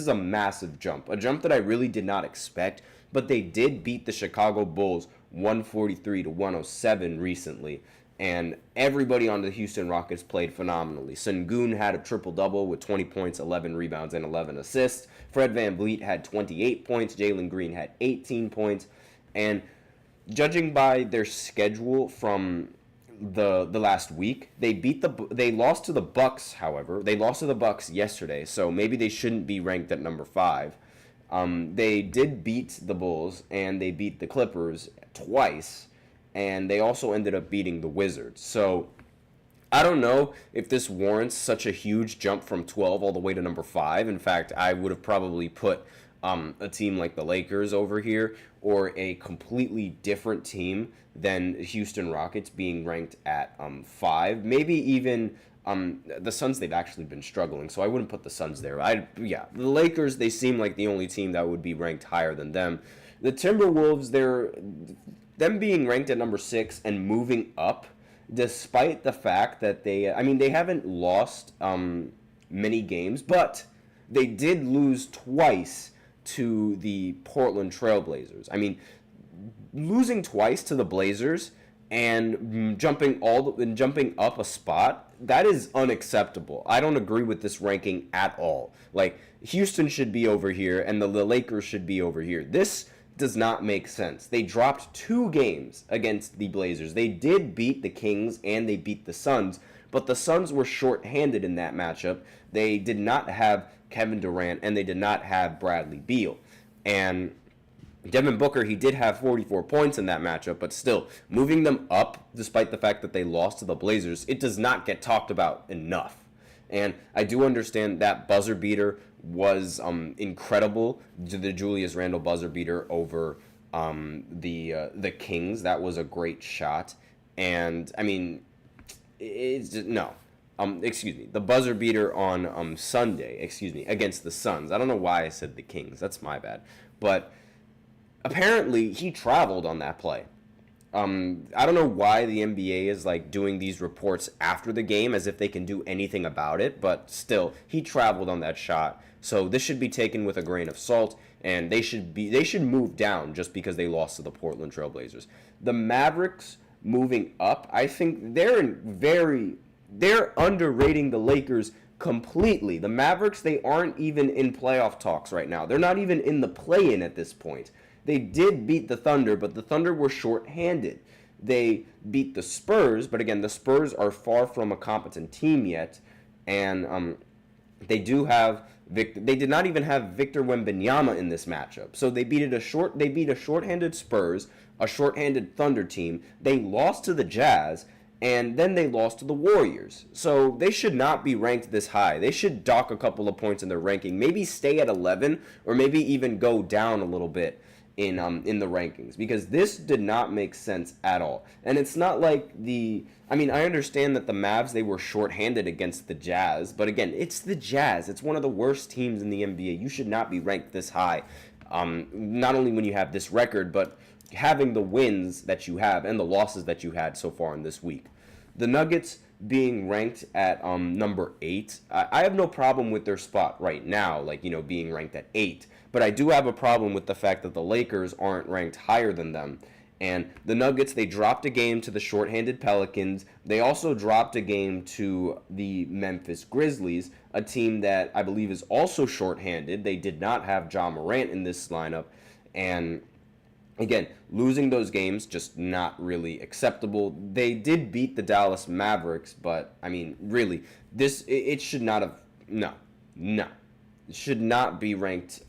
a massive jump, a jump that I really did not expect, but they did beat the Chicago Bulls 143-107 recently, and everybody on the Houston Rockets played phenomenally. Sengun had a triple-double with 20 points, 11 rebounds, and 11 assists. Fred VanVleet had 28 points. Jalen Green had 18 points. And judging by their schedule from the last week, they lost to the Bucks. However, they lost to the Bucks yesterday, so maybe they shouldn't be ranked at number 5. They did beat the Bulls, and they beat the Clippers twice, and they also ended up beating the Wizards. So I don't know if this warrants such a huge jump from 12 all the way to number 5. In fact, I would have probably put a team like the Lakers over here, or a completely different team than Houston Rockets being ranked at 5. Maybe even the Suns. They've actually been struggling, so I wouldn't put the Suns there. The Lakers, they seem like the only team that would be ranked higher than them. The Timberwolves, them being ranked at number 6 and moving up, despite the fact that they haven't lost many games, but they did lose twice to the Portland Trailblazers. I mean, losing twice to the Blazers and jumping up a spot, that is unacceptable. I don't agree with this ranking at all. Like, Houston should be over here and the Lakers should be over here. This does not make sense. They dropped 2 games against the Blazers. They did beat the Kings and they beat the Suns, but the Suns were shorthanded in that matchup. They did not have Kevin Durant and they did not have Bradley Beal. And Devin Booker, he did have 44 points in that matchup, but still, moving them up, despite the fact that they lost to the Blazers, it does not get talked about enough. And I do understand that buzzer beater was incredible, the Julius Randle buzzer beater over the Kings. That was a great shot. And, I mean, it's just, no. The buzzer beater on Sunday, against the Suns. I don't know why I said the Kings. That's my bad. But apparently, he traveled on that play. I don't know why the NBA is doing these reports after the game as if they can do anything about it, but still, he traveled on that shot. So this should be taken with a grain of salt, and they should move down just because they lost to the Portland Trailblazers. The Mavericks moving up, I think they're underrating the Lakers completely. The Mavericks, they aren't even in playoff talks right now. They're not even in the play-in at this point. They did beat the Thunder, but the Thunder were shorthanded. They beat the Spurs, but again, the Spurs are far from a competent team yet, and they did not even have Victor Wembanyama in this matchup. So they beat a shorthanded Spurs, a shorthanded Thunder team. They lost to the Jazz, and then they lost to the Warriors. So they should not be ranked this high. They should dock a couple of points in their ranking, maybe stay at 11, or maybe even go down a little bit. in the rankings, because this did not make sense at all. And it's not like I understand that the Mavs, they were shorthanded against the Jazz, but again, it's the Jazz. It's one of the worst teams in the NBA. You should not be ranked this high. Not only when you have this record, but having the wins that you have and the losses that you had so far in this week. The Nuggets being ranked at number 8, I have no problem with their spot right now, being ranked at 8. But I do have a problem with the fact that the Lakers aren't ranked higher than them. And the Nuggets, they dropped a game to the shorthanded Pelicans. They also dropped a game to the Memphis Grizzlies, a team that I believe is also shorthanded. They did not have Ja Morant in this lineup. And again, losing those games, just not really acceptable. They did beat the Dallas Mavericks, but, really, it should not have, no. It should not be ranked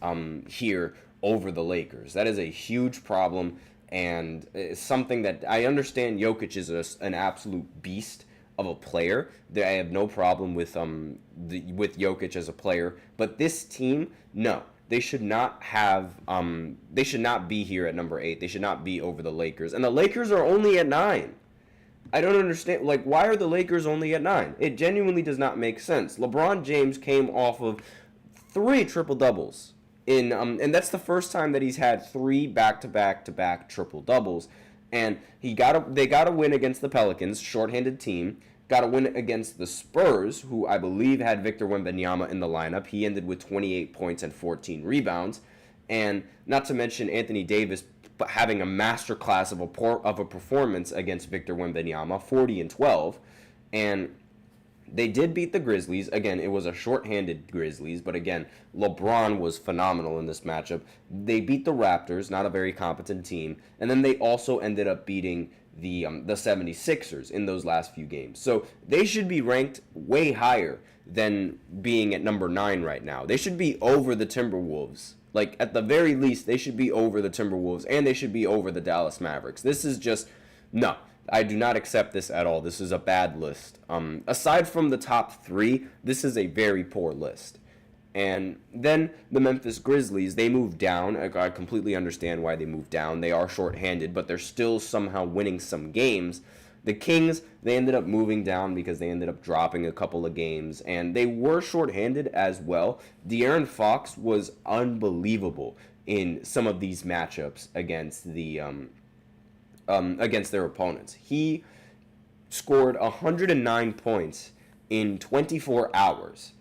here over the Lakers. That is a huge problem, and it's something that I understand. Jokic is an absolute beast of a player. I have no problem with Jokic as a player, but this team, no. They should not have. They should not be here at number 8. They should not be over the Lakers. And the Lakers are only at 9. I don't understand. Why are the Lakers only at 9? It genuinely does not make sense. LeBron James came off of 3 triple doubles and that's the first time that he's had 3 back-to-back triple doubles. And they got a win against the Pelicans, shorthanded team. Got a win against the Spurs, who I believe had Victor Wembanyama in the lineup. He ended with 28 points and 14 rebounds. And not to mention Anthony Davis having a masterclass of a performance against Victor Wembanyama, 40 and 12. And they did beat the Grizzlies. Again, it was a shorthanded Grizzlies, but again, LeBron was phenomenal in this matchup. They beat the Raptors, not a very competent team. And then they also ended up beating the 76ers in those last few games. So they should be ranked way higher than being at number 9 right now. They should be over the Timberwolves. At the very least, they should be over the Timberwolves, and they should be over the Dallas Mavericks. This is just, no, I do not accept this at all. This is a bad list. Aside from the top 3, this is a very poor list. And then the Memphis Grizzlies, they moved down. I completely understand why they moved down. They are shorthanded, but they're still somehow winning some games. The Kings, they ended up moving down because they ended up dropping a couple of games, and they were shorthanded as well. De'Aaron Fox was unbelievable in some of these matchups against against their opponents. He scored 109 points in 24 hours.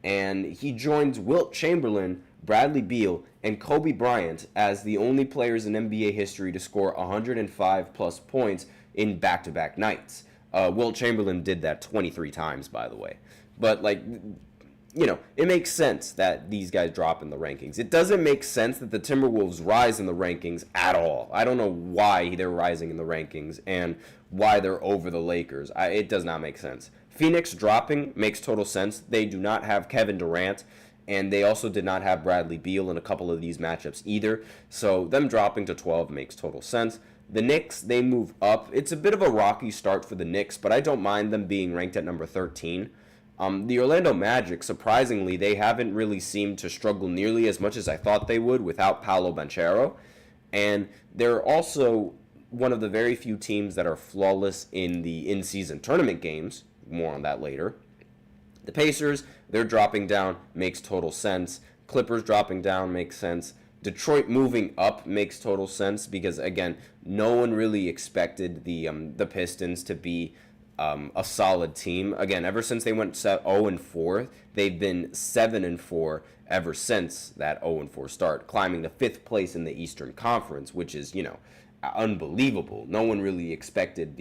And he joins Wilt Chamberlain, Bradley Beal, and Kobe Bryant as the only players in NBA history to score 105-plus points in back-to-back nights. Wilt Chamberlain did that 23 times, by the way. But, it makes sense that these guys drop in the rankings. It doesn't make sense that the Timberwolves rise in the rankings at all. I don't know why they're rising in the rankings and why they're over the Lakers. It does not make sense. Phoenix dropping makes total sense. They do not have Kevin Durant, and they also did not have Bradley Beal in a couple of these matchups either. So them dropping to 12 makes total sense. The Knicks, they move up. It's a bit of a rocky start for the Knicks, but I don't mind them being ranked at number 13. The Orlando Magic, surprisingly, they haven't really seemed to struggle nearly as much as I thought they would without Paolo Banchero. And they're also one of the very few teams that are flawless in the in-season tournament games. More on that later. The Pacers, they're dropping down, makes total sense. Clippers dropping down makes sense. Detroit moving up makes total sense because, again, no one really expected the Pistons to be a solid team. Again, ever since they went 0-4, they've been 7-4 ever since that 0-4 start, climbing to 5th place in the Eastern Conference, which is, unbelievable. No one really expected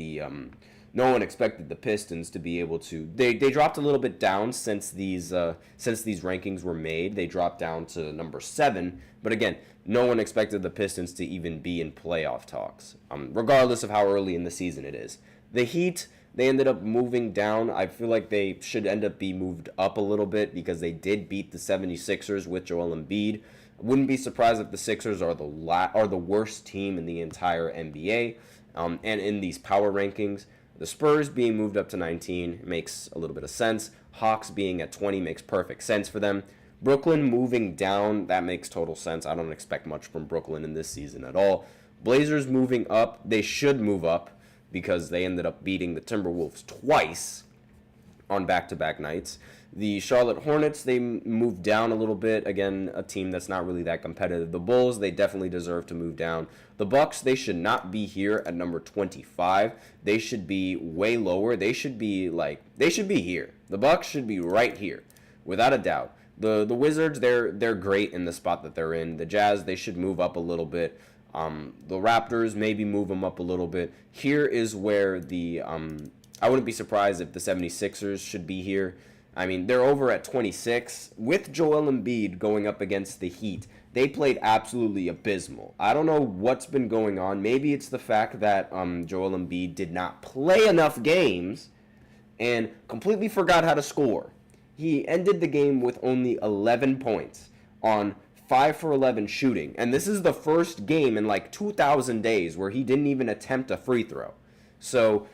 No one expected the Pistons to be able to. They dropped a little bit down since these rankings were made. They dropped down to number 7. But again, no one expected the Pistons to even be in playoff talks, regardless of how early in the season it is. The Heat, they ended up moving down. I feel like they should end up being moved up a little bit because they did beat the 76ers with Joel Embiid. Wouldn't be surprised if the Sixers are the worst team in the entire NBA, and in these power rankings. The Spurs being moved up to 19 makes a little bit of sense. Hawks being at 20 makes perfect sense for them. Brooklyn moving down, that makes total sense. I don't expect much from Brooklyn in this season at all. Blazers moving up, they should move up because they ended up beating the Timberwolves twice on back-to-back nights. The Charlotte Hornets, they moved down a little bit. Again, a team that's not really that competitive. The Bulls, they definitely deserve to move down. The Bucks, they should not be here at number 25. They should be way lower. They should be here. The Bucks should be right here, without a doubt. The Wizards, they're great in the spot that they're in. The Jazz, they should move up a little bit. The Raptors, maybe move them up a little bit. Here is where I wouldn't be surprised if the 76ers should be here. I mean, they're over at 26. With Joel Embiid going up against the Heat, they played absolutely abysmal. I don't know what's been going on. Maybe it's the fact that Joel Embiid did not play enough games and completely forgot how to score. He ended the game with only 11 points on 5 for 11 shooting. And this is the first game in like 2,000 days where he didn't even attempt a free throw. So,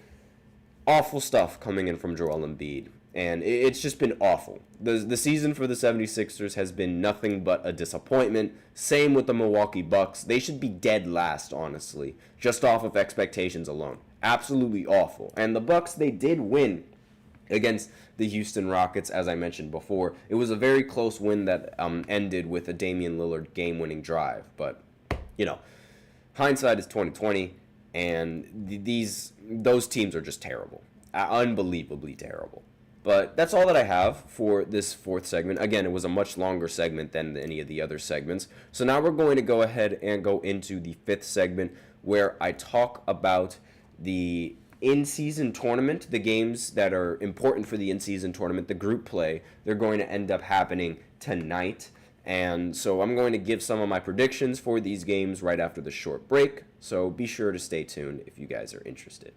awful stuff coming in from Joel Embiid. And it's just been awful. The season for the 76ers has been nothing but a disappointment. Same with the Milwaukee Bucks. They should be dead last, honestly, just off of expectations alone. Absolutely awful. And the Bucks, they did win against the Houston Rockets, as I mentioned before. It was a very close win that ended with a Damian Lillard game-winning drive. But, hindsight is 2020, and those teams are just terrible. Unbelievably terrible. But that's all that I have for this fourth segment. Again, it was a much longer segment than any of the other segments. So now we're going to go ahead and go into the fifth segment where I talk about the in-season tournament, the games that are important for the in-season tournament, the group play. They're going to end up happening tonight. And so I'm going to give some of my predictions for these games right after the short break. So be sure to stay tuned if you guys are interested.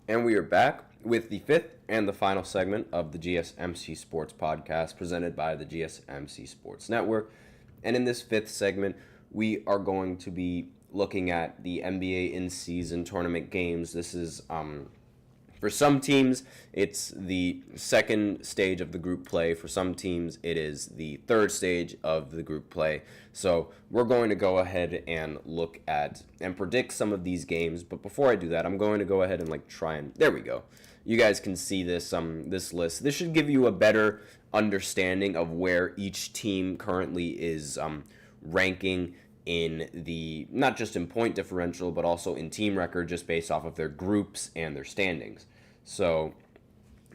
And we are back with the fifth and the final segment of the GSMC Sports Podcast presented by the GSMC Sports Network. And in this fifth segment, we are going to be looking at the NBA in-season tournament games. This is, for some teams, it's the second stage of the group play. For some teams, it is the third stage of the group play. So we're going to go ahead and look at and predict some of these games. But before I do that, I'm going to go ahead and there we go. You guys can see this this list. This should give you a better understanding of where each team currently is ranking in the, not just in point differential, but also in team record, just based off of their groups and their standings. So,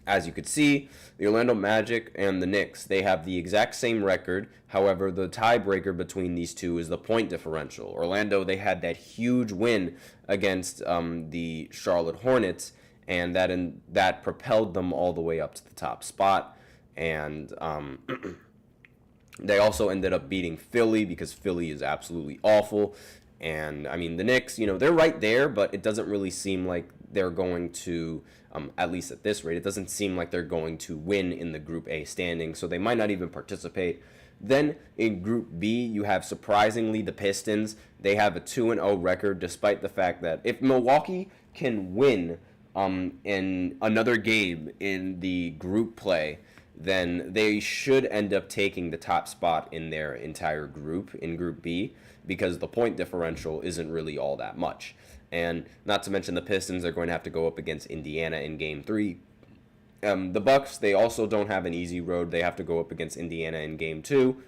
as you could see, the Orlando Magic and the Knicks, they have the exact same record. However, the tiebreaker between these two is the point differential. Orlando, they had that huge win against the Charlotte Hornets, and that propelled them all the way up to the top spot. And they also ended up beating Philly because Philly is absolutely awful. And, I mean, the Knicks, they're right there, but it doesn't really seem like they're going to, at least at this rate, it doesn't seem like they're going to win in the Group A standing, so they might not even participate. Then in Group B, you have surprisingly the Pistons. They have a 2-0 record, despite the fact that if Milwaukee can win in another game in the group play, then they should end up taking the top spot in their entire group in Group B, because the point differential isn't really all that much. And not to mention the Pistons are going to have to go up against Indiana in Game 3. The Bucks, they also don't have an easy road. They have to go up against Indiana in Game 2.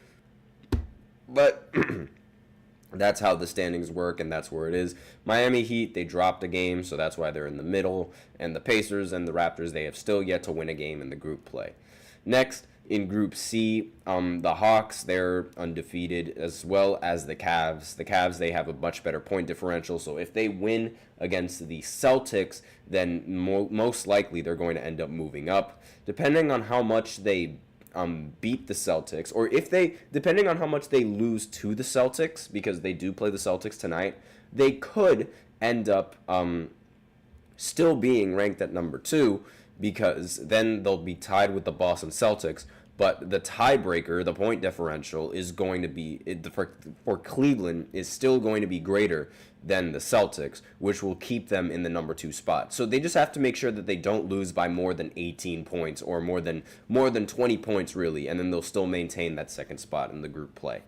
But that's how the standings work, and that's where it is. Miami Heat, they dropped a game, so that's why they're in the middle. And the Pacers and the Raptors, they have still yet to win a game in the group play. Next, in Group C, the Hawks, they're undefeated, as well as the Cavs. The Cavs, they have a much better point differential, so if they win against the Celtics, then most likely they're going to end up moving up. Depending on how much they beat the Celtics, or depending on how much they lose to the Celtics, because they do play the Celtics tonight, they could end up still being ranked at number 2, because then they'll be tied with the Boston Celtics. But the tiebreaker, the point differential, is going to be, for Cleveland, is still going to be greater than the Celtics, which will keep them in the number 2 spot. So they just have to make sure that they don't lose by more than 18 points, or more than 20 points, really, and then they'll still maintain that second spot in the group play.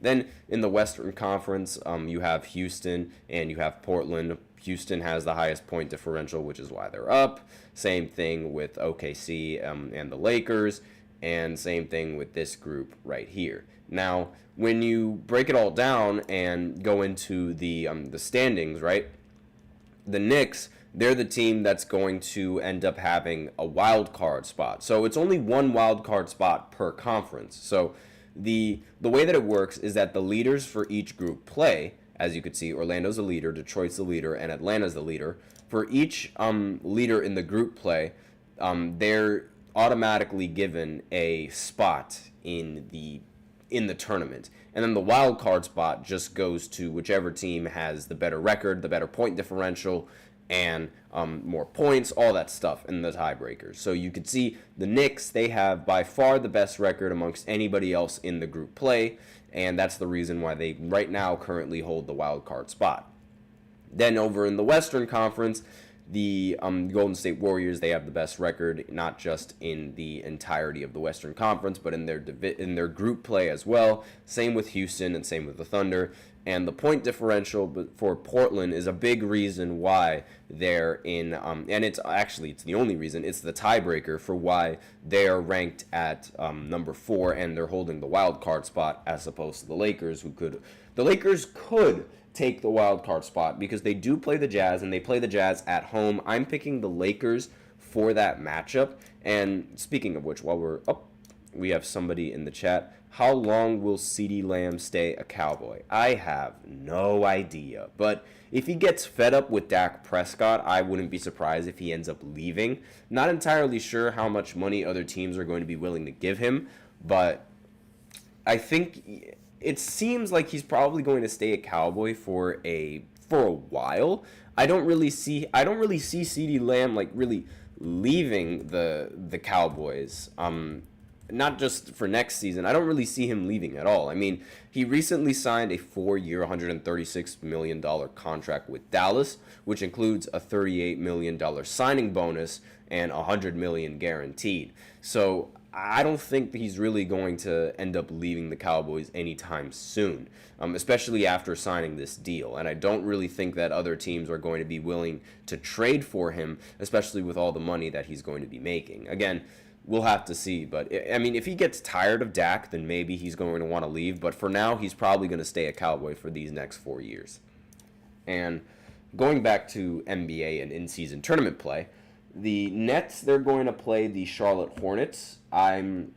Then in the Western Conference, you have Houston and you have Portland. Houston has the highest point differential, which is why they're up. Same thing with OKC and the Lakers, and same thing with this group right here. Now, when you break it all down and go into the standings, right, the Knicks, they're the team that's going to end up having a wild card spot. So it's only one wild card spot per conference. So the way that it works is that the leaders for each group play. As you could see, Orlando's the leader, Detroit's the leader, and Atlanta's the leader. For each leader in the group play, they're automatically given a spot in the tournament. And then the wild card spot just goes to whichever team has the better record, the better point differential, and more points, all that stuff in the tiebreakers. So you could see the Knicks, they have by far the best record amongst anybody else in the group play, and that's the reason why they right now currently hold the wild card spot. Then over in the Western Conference, the Golden State Warriors, they have the best record, not just in the entirety of the Western Conference, but in their group play as well. Same with Houston and same with the Thunder. And the point differential for Portland is a big reason why they're in, and it's the only reason, it's the tiebreaker for why they are ranked at number 4 and they're holding the wild card spot, as opposed to the Lakers, the Lakers could take the wild card spot because they do play the Jazz, and they play the Jazz at home. I'm picking the Lakers for that matchup. And speaking of which, while we're up, we have somebody in the chat. How long will CeeDee Lamb stay a Cowboy? I have no idea. But if he gets fed up with Dak Prescott, I wouldn't be surprised if he ends up leaving. Not entirely sure how much money other teams are going to be willing to give him, but I think it seems like he's probably going to stay a Cowboy for a while. I don't really see CeeDee Lamb like really leaving the Cowboys. Not just for next season. I don't really see him leaving at all. I mean, he recently signed a 4-year, $136 million contract with Dallas, which includes a $38 million signing bonus and $100 million guaranteed. So I don't think he's really going to end up leaving the Cowboys anytime soon, especially after signing this deal. And I don't really think that other teams are going to be willing to trade for him, especially with all the money that he's going to be making. Again, we'll have to see. But, I mean, if he gets tired of Dak, then maybe he's going to want to leave. But for now, he's probably going to stay a Cowboy for these next 4 years. And going back to NBA and in-season tournament play, the Nets, they're going to play the Charlotte Hornets. I'm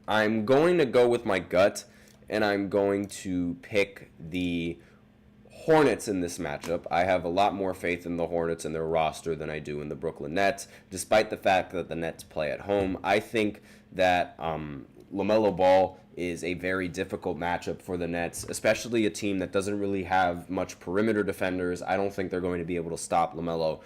going to go with my gut, and I'm going to pick the Hornets in this matchup. I have a lot more faith in the Hornets and their roster than I do in the Brooklyn Nets, despite the fact that the Nets play at home. I think that LaMelo Ball is a very difficult matchup for the Nets, especially a team that doesn't really have much perimeter defenders. I don't think they're going to be able to stop LaMelo.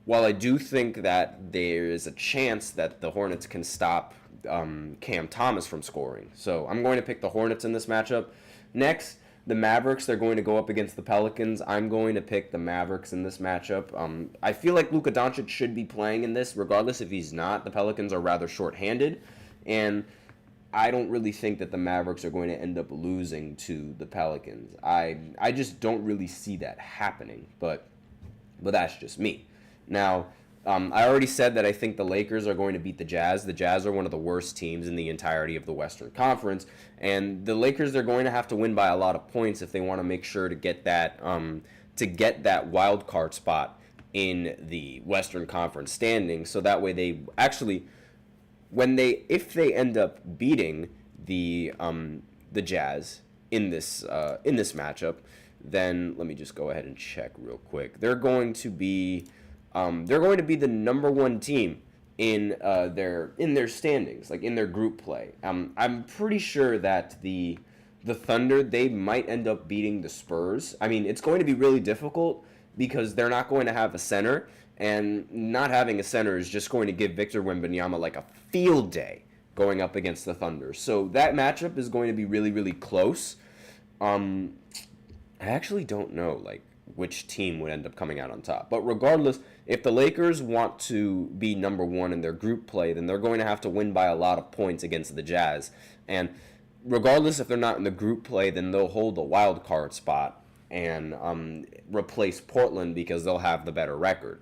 While I do think that there is a chance that the Hornets can stop Cam Thomas from scoring. So I'm going to pick the Hornets in this matchup. Next, the Mavericks, they're going to go up against the Pelicans. I'm going to pick the Mavericks in this matchup. I feel like Luka Doncic should be playing in this, regardless if he's not. The Pelicans are rather shorthanded, and I don't really think that the Mavericks are going to end up losing to the Pelicans. I just don't really see that happening, but that's just me. Now, I already said that I think the Lakers are going to beat the Jazz. The Jazz are one of the worst teams in the entirety of the Western Conference, and the Lakers, they're going to have to win by a lot of points if they want to make sure to get that wild card spot in the Western Conference standings. So that way they actually, if they end up beating the Jazz in this matchup, then let me just go ahead and check real quick. They're going to be the number one team in their standings, like in their group play. I'm pretty sure that the Thunder, they might end up beating the Spurs. I mean, it's going to be really difficult because they're not going to have a center, and not having a center is just going to give Victor Wembanyama like a field day going up against the Thunder. So that matchup is going to be really, really close. I actually don't know which team would end up coming out on top. But regardless, if the Lakers want to be number one in their group play, then they're going to have to win by a lot of points against the Jazz. And regardless if they're not in the group play, then they'll hold the wild card spot and replace Portland because they'll have the better record.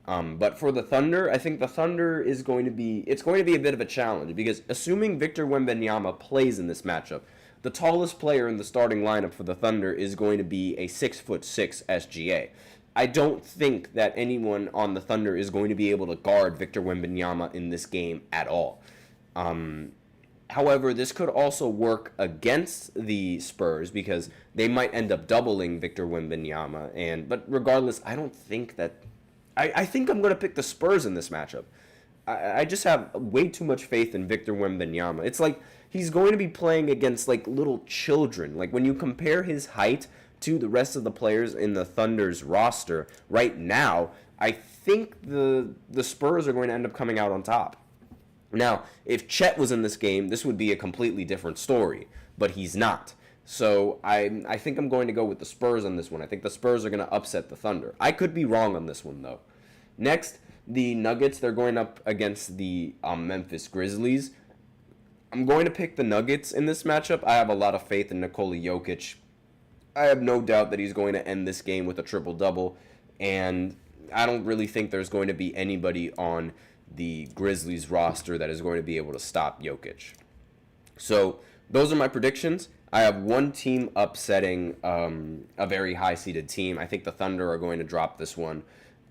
But for the Thunder, I think the Thunder is going to be a bit of a challenge because assuming Victor Wembanyama plays in this matchup, the tallest player in the starting lineup for the Thunder is going to be a 6'6" SGA. I don't think that anyone on the Thunder is going to be able to guard Victor Wembanyama in this game at all. However, this could also work against the Spurs because they might end up doubling Victor Wembanyama. But regardless, I don't think that... I think I'm going to pick the Spurs in this matchup. I just have way too much faith in Victor Wembanyama. It's like he's going to be playing against little children. Like when you compare his height to the rest of the players in the Thunder's roster right now, I think the Spurs are going to end up coming out on top. Now, if Chet was in this game, this would be a completely different story, but he's not. So I think I'm going to go with the Spurs on this one. I think the Spurs are going to upset the Thunder. I could be wrong on this one, though. Next, the Nuggets, they're going up against the Memphis Grizzlies. I'm going to pick the Nuggets in this matchup. I have a lot of faith in Nikola Jokic. I have no doubt that he's going to end this game with a triple-double, and I don't really think there's going to be anybody on the Grizzlies roster that is going to be able to stop Jokic. So those are my predictions. I have one team upsetting a very high-seeded team. I think the Thunder are going to drop this one.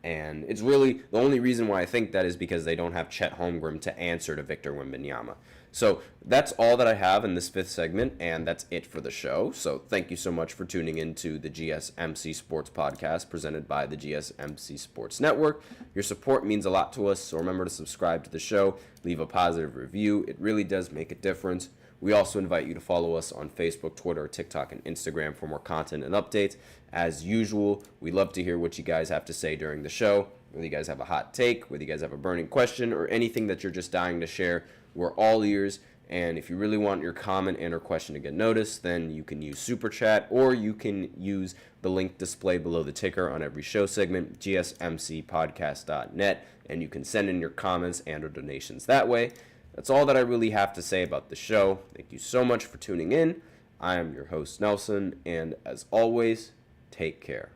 And it's really, the only reason why I think that is because they don't have Chet Holmgren to answer to Victor Wembanyama. So that's all that I have in this fifth segment, and that's it for the show. So thank you so much for tuning in to the GSMC Sports Podcast presented by the GSMC Sports Network. Your support means a lot to us, so remember to subscribe to the show, leave a positive review. It really does make a difference. We also invite you to follow us on Facebook, Twitter, TikTok, and Instagram for more content and updates. As usual, we love to hear what you guys have to say during the show. Whether you guys have a hot take, whether you guys have a burning question, or anything that you're just dying to share, we're all ears. And if you really want your comment and or question to get noticed, then you can use Super Chat, or you can use the link displayed below the ticker on every show segment, gsmcpodcast.net, and you can send in your comments and or donations that way. That's all that I really have to say about the show. Thank you so much for tuning in. I am your host, Nelson, and as always, take care.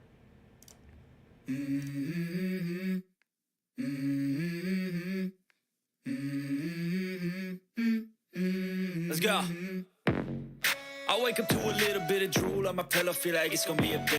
Let's go. I wake up to a little bit of drool on my pillow, feel like it's gonna be a bit.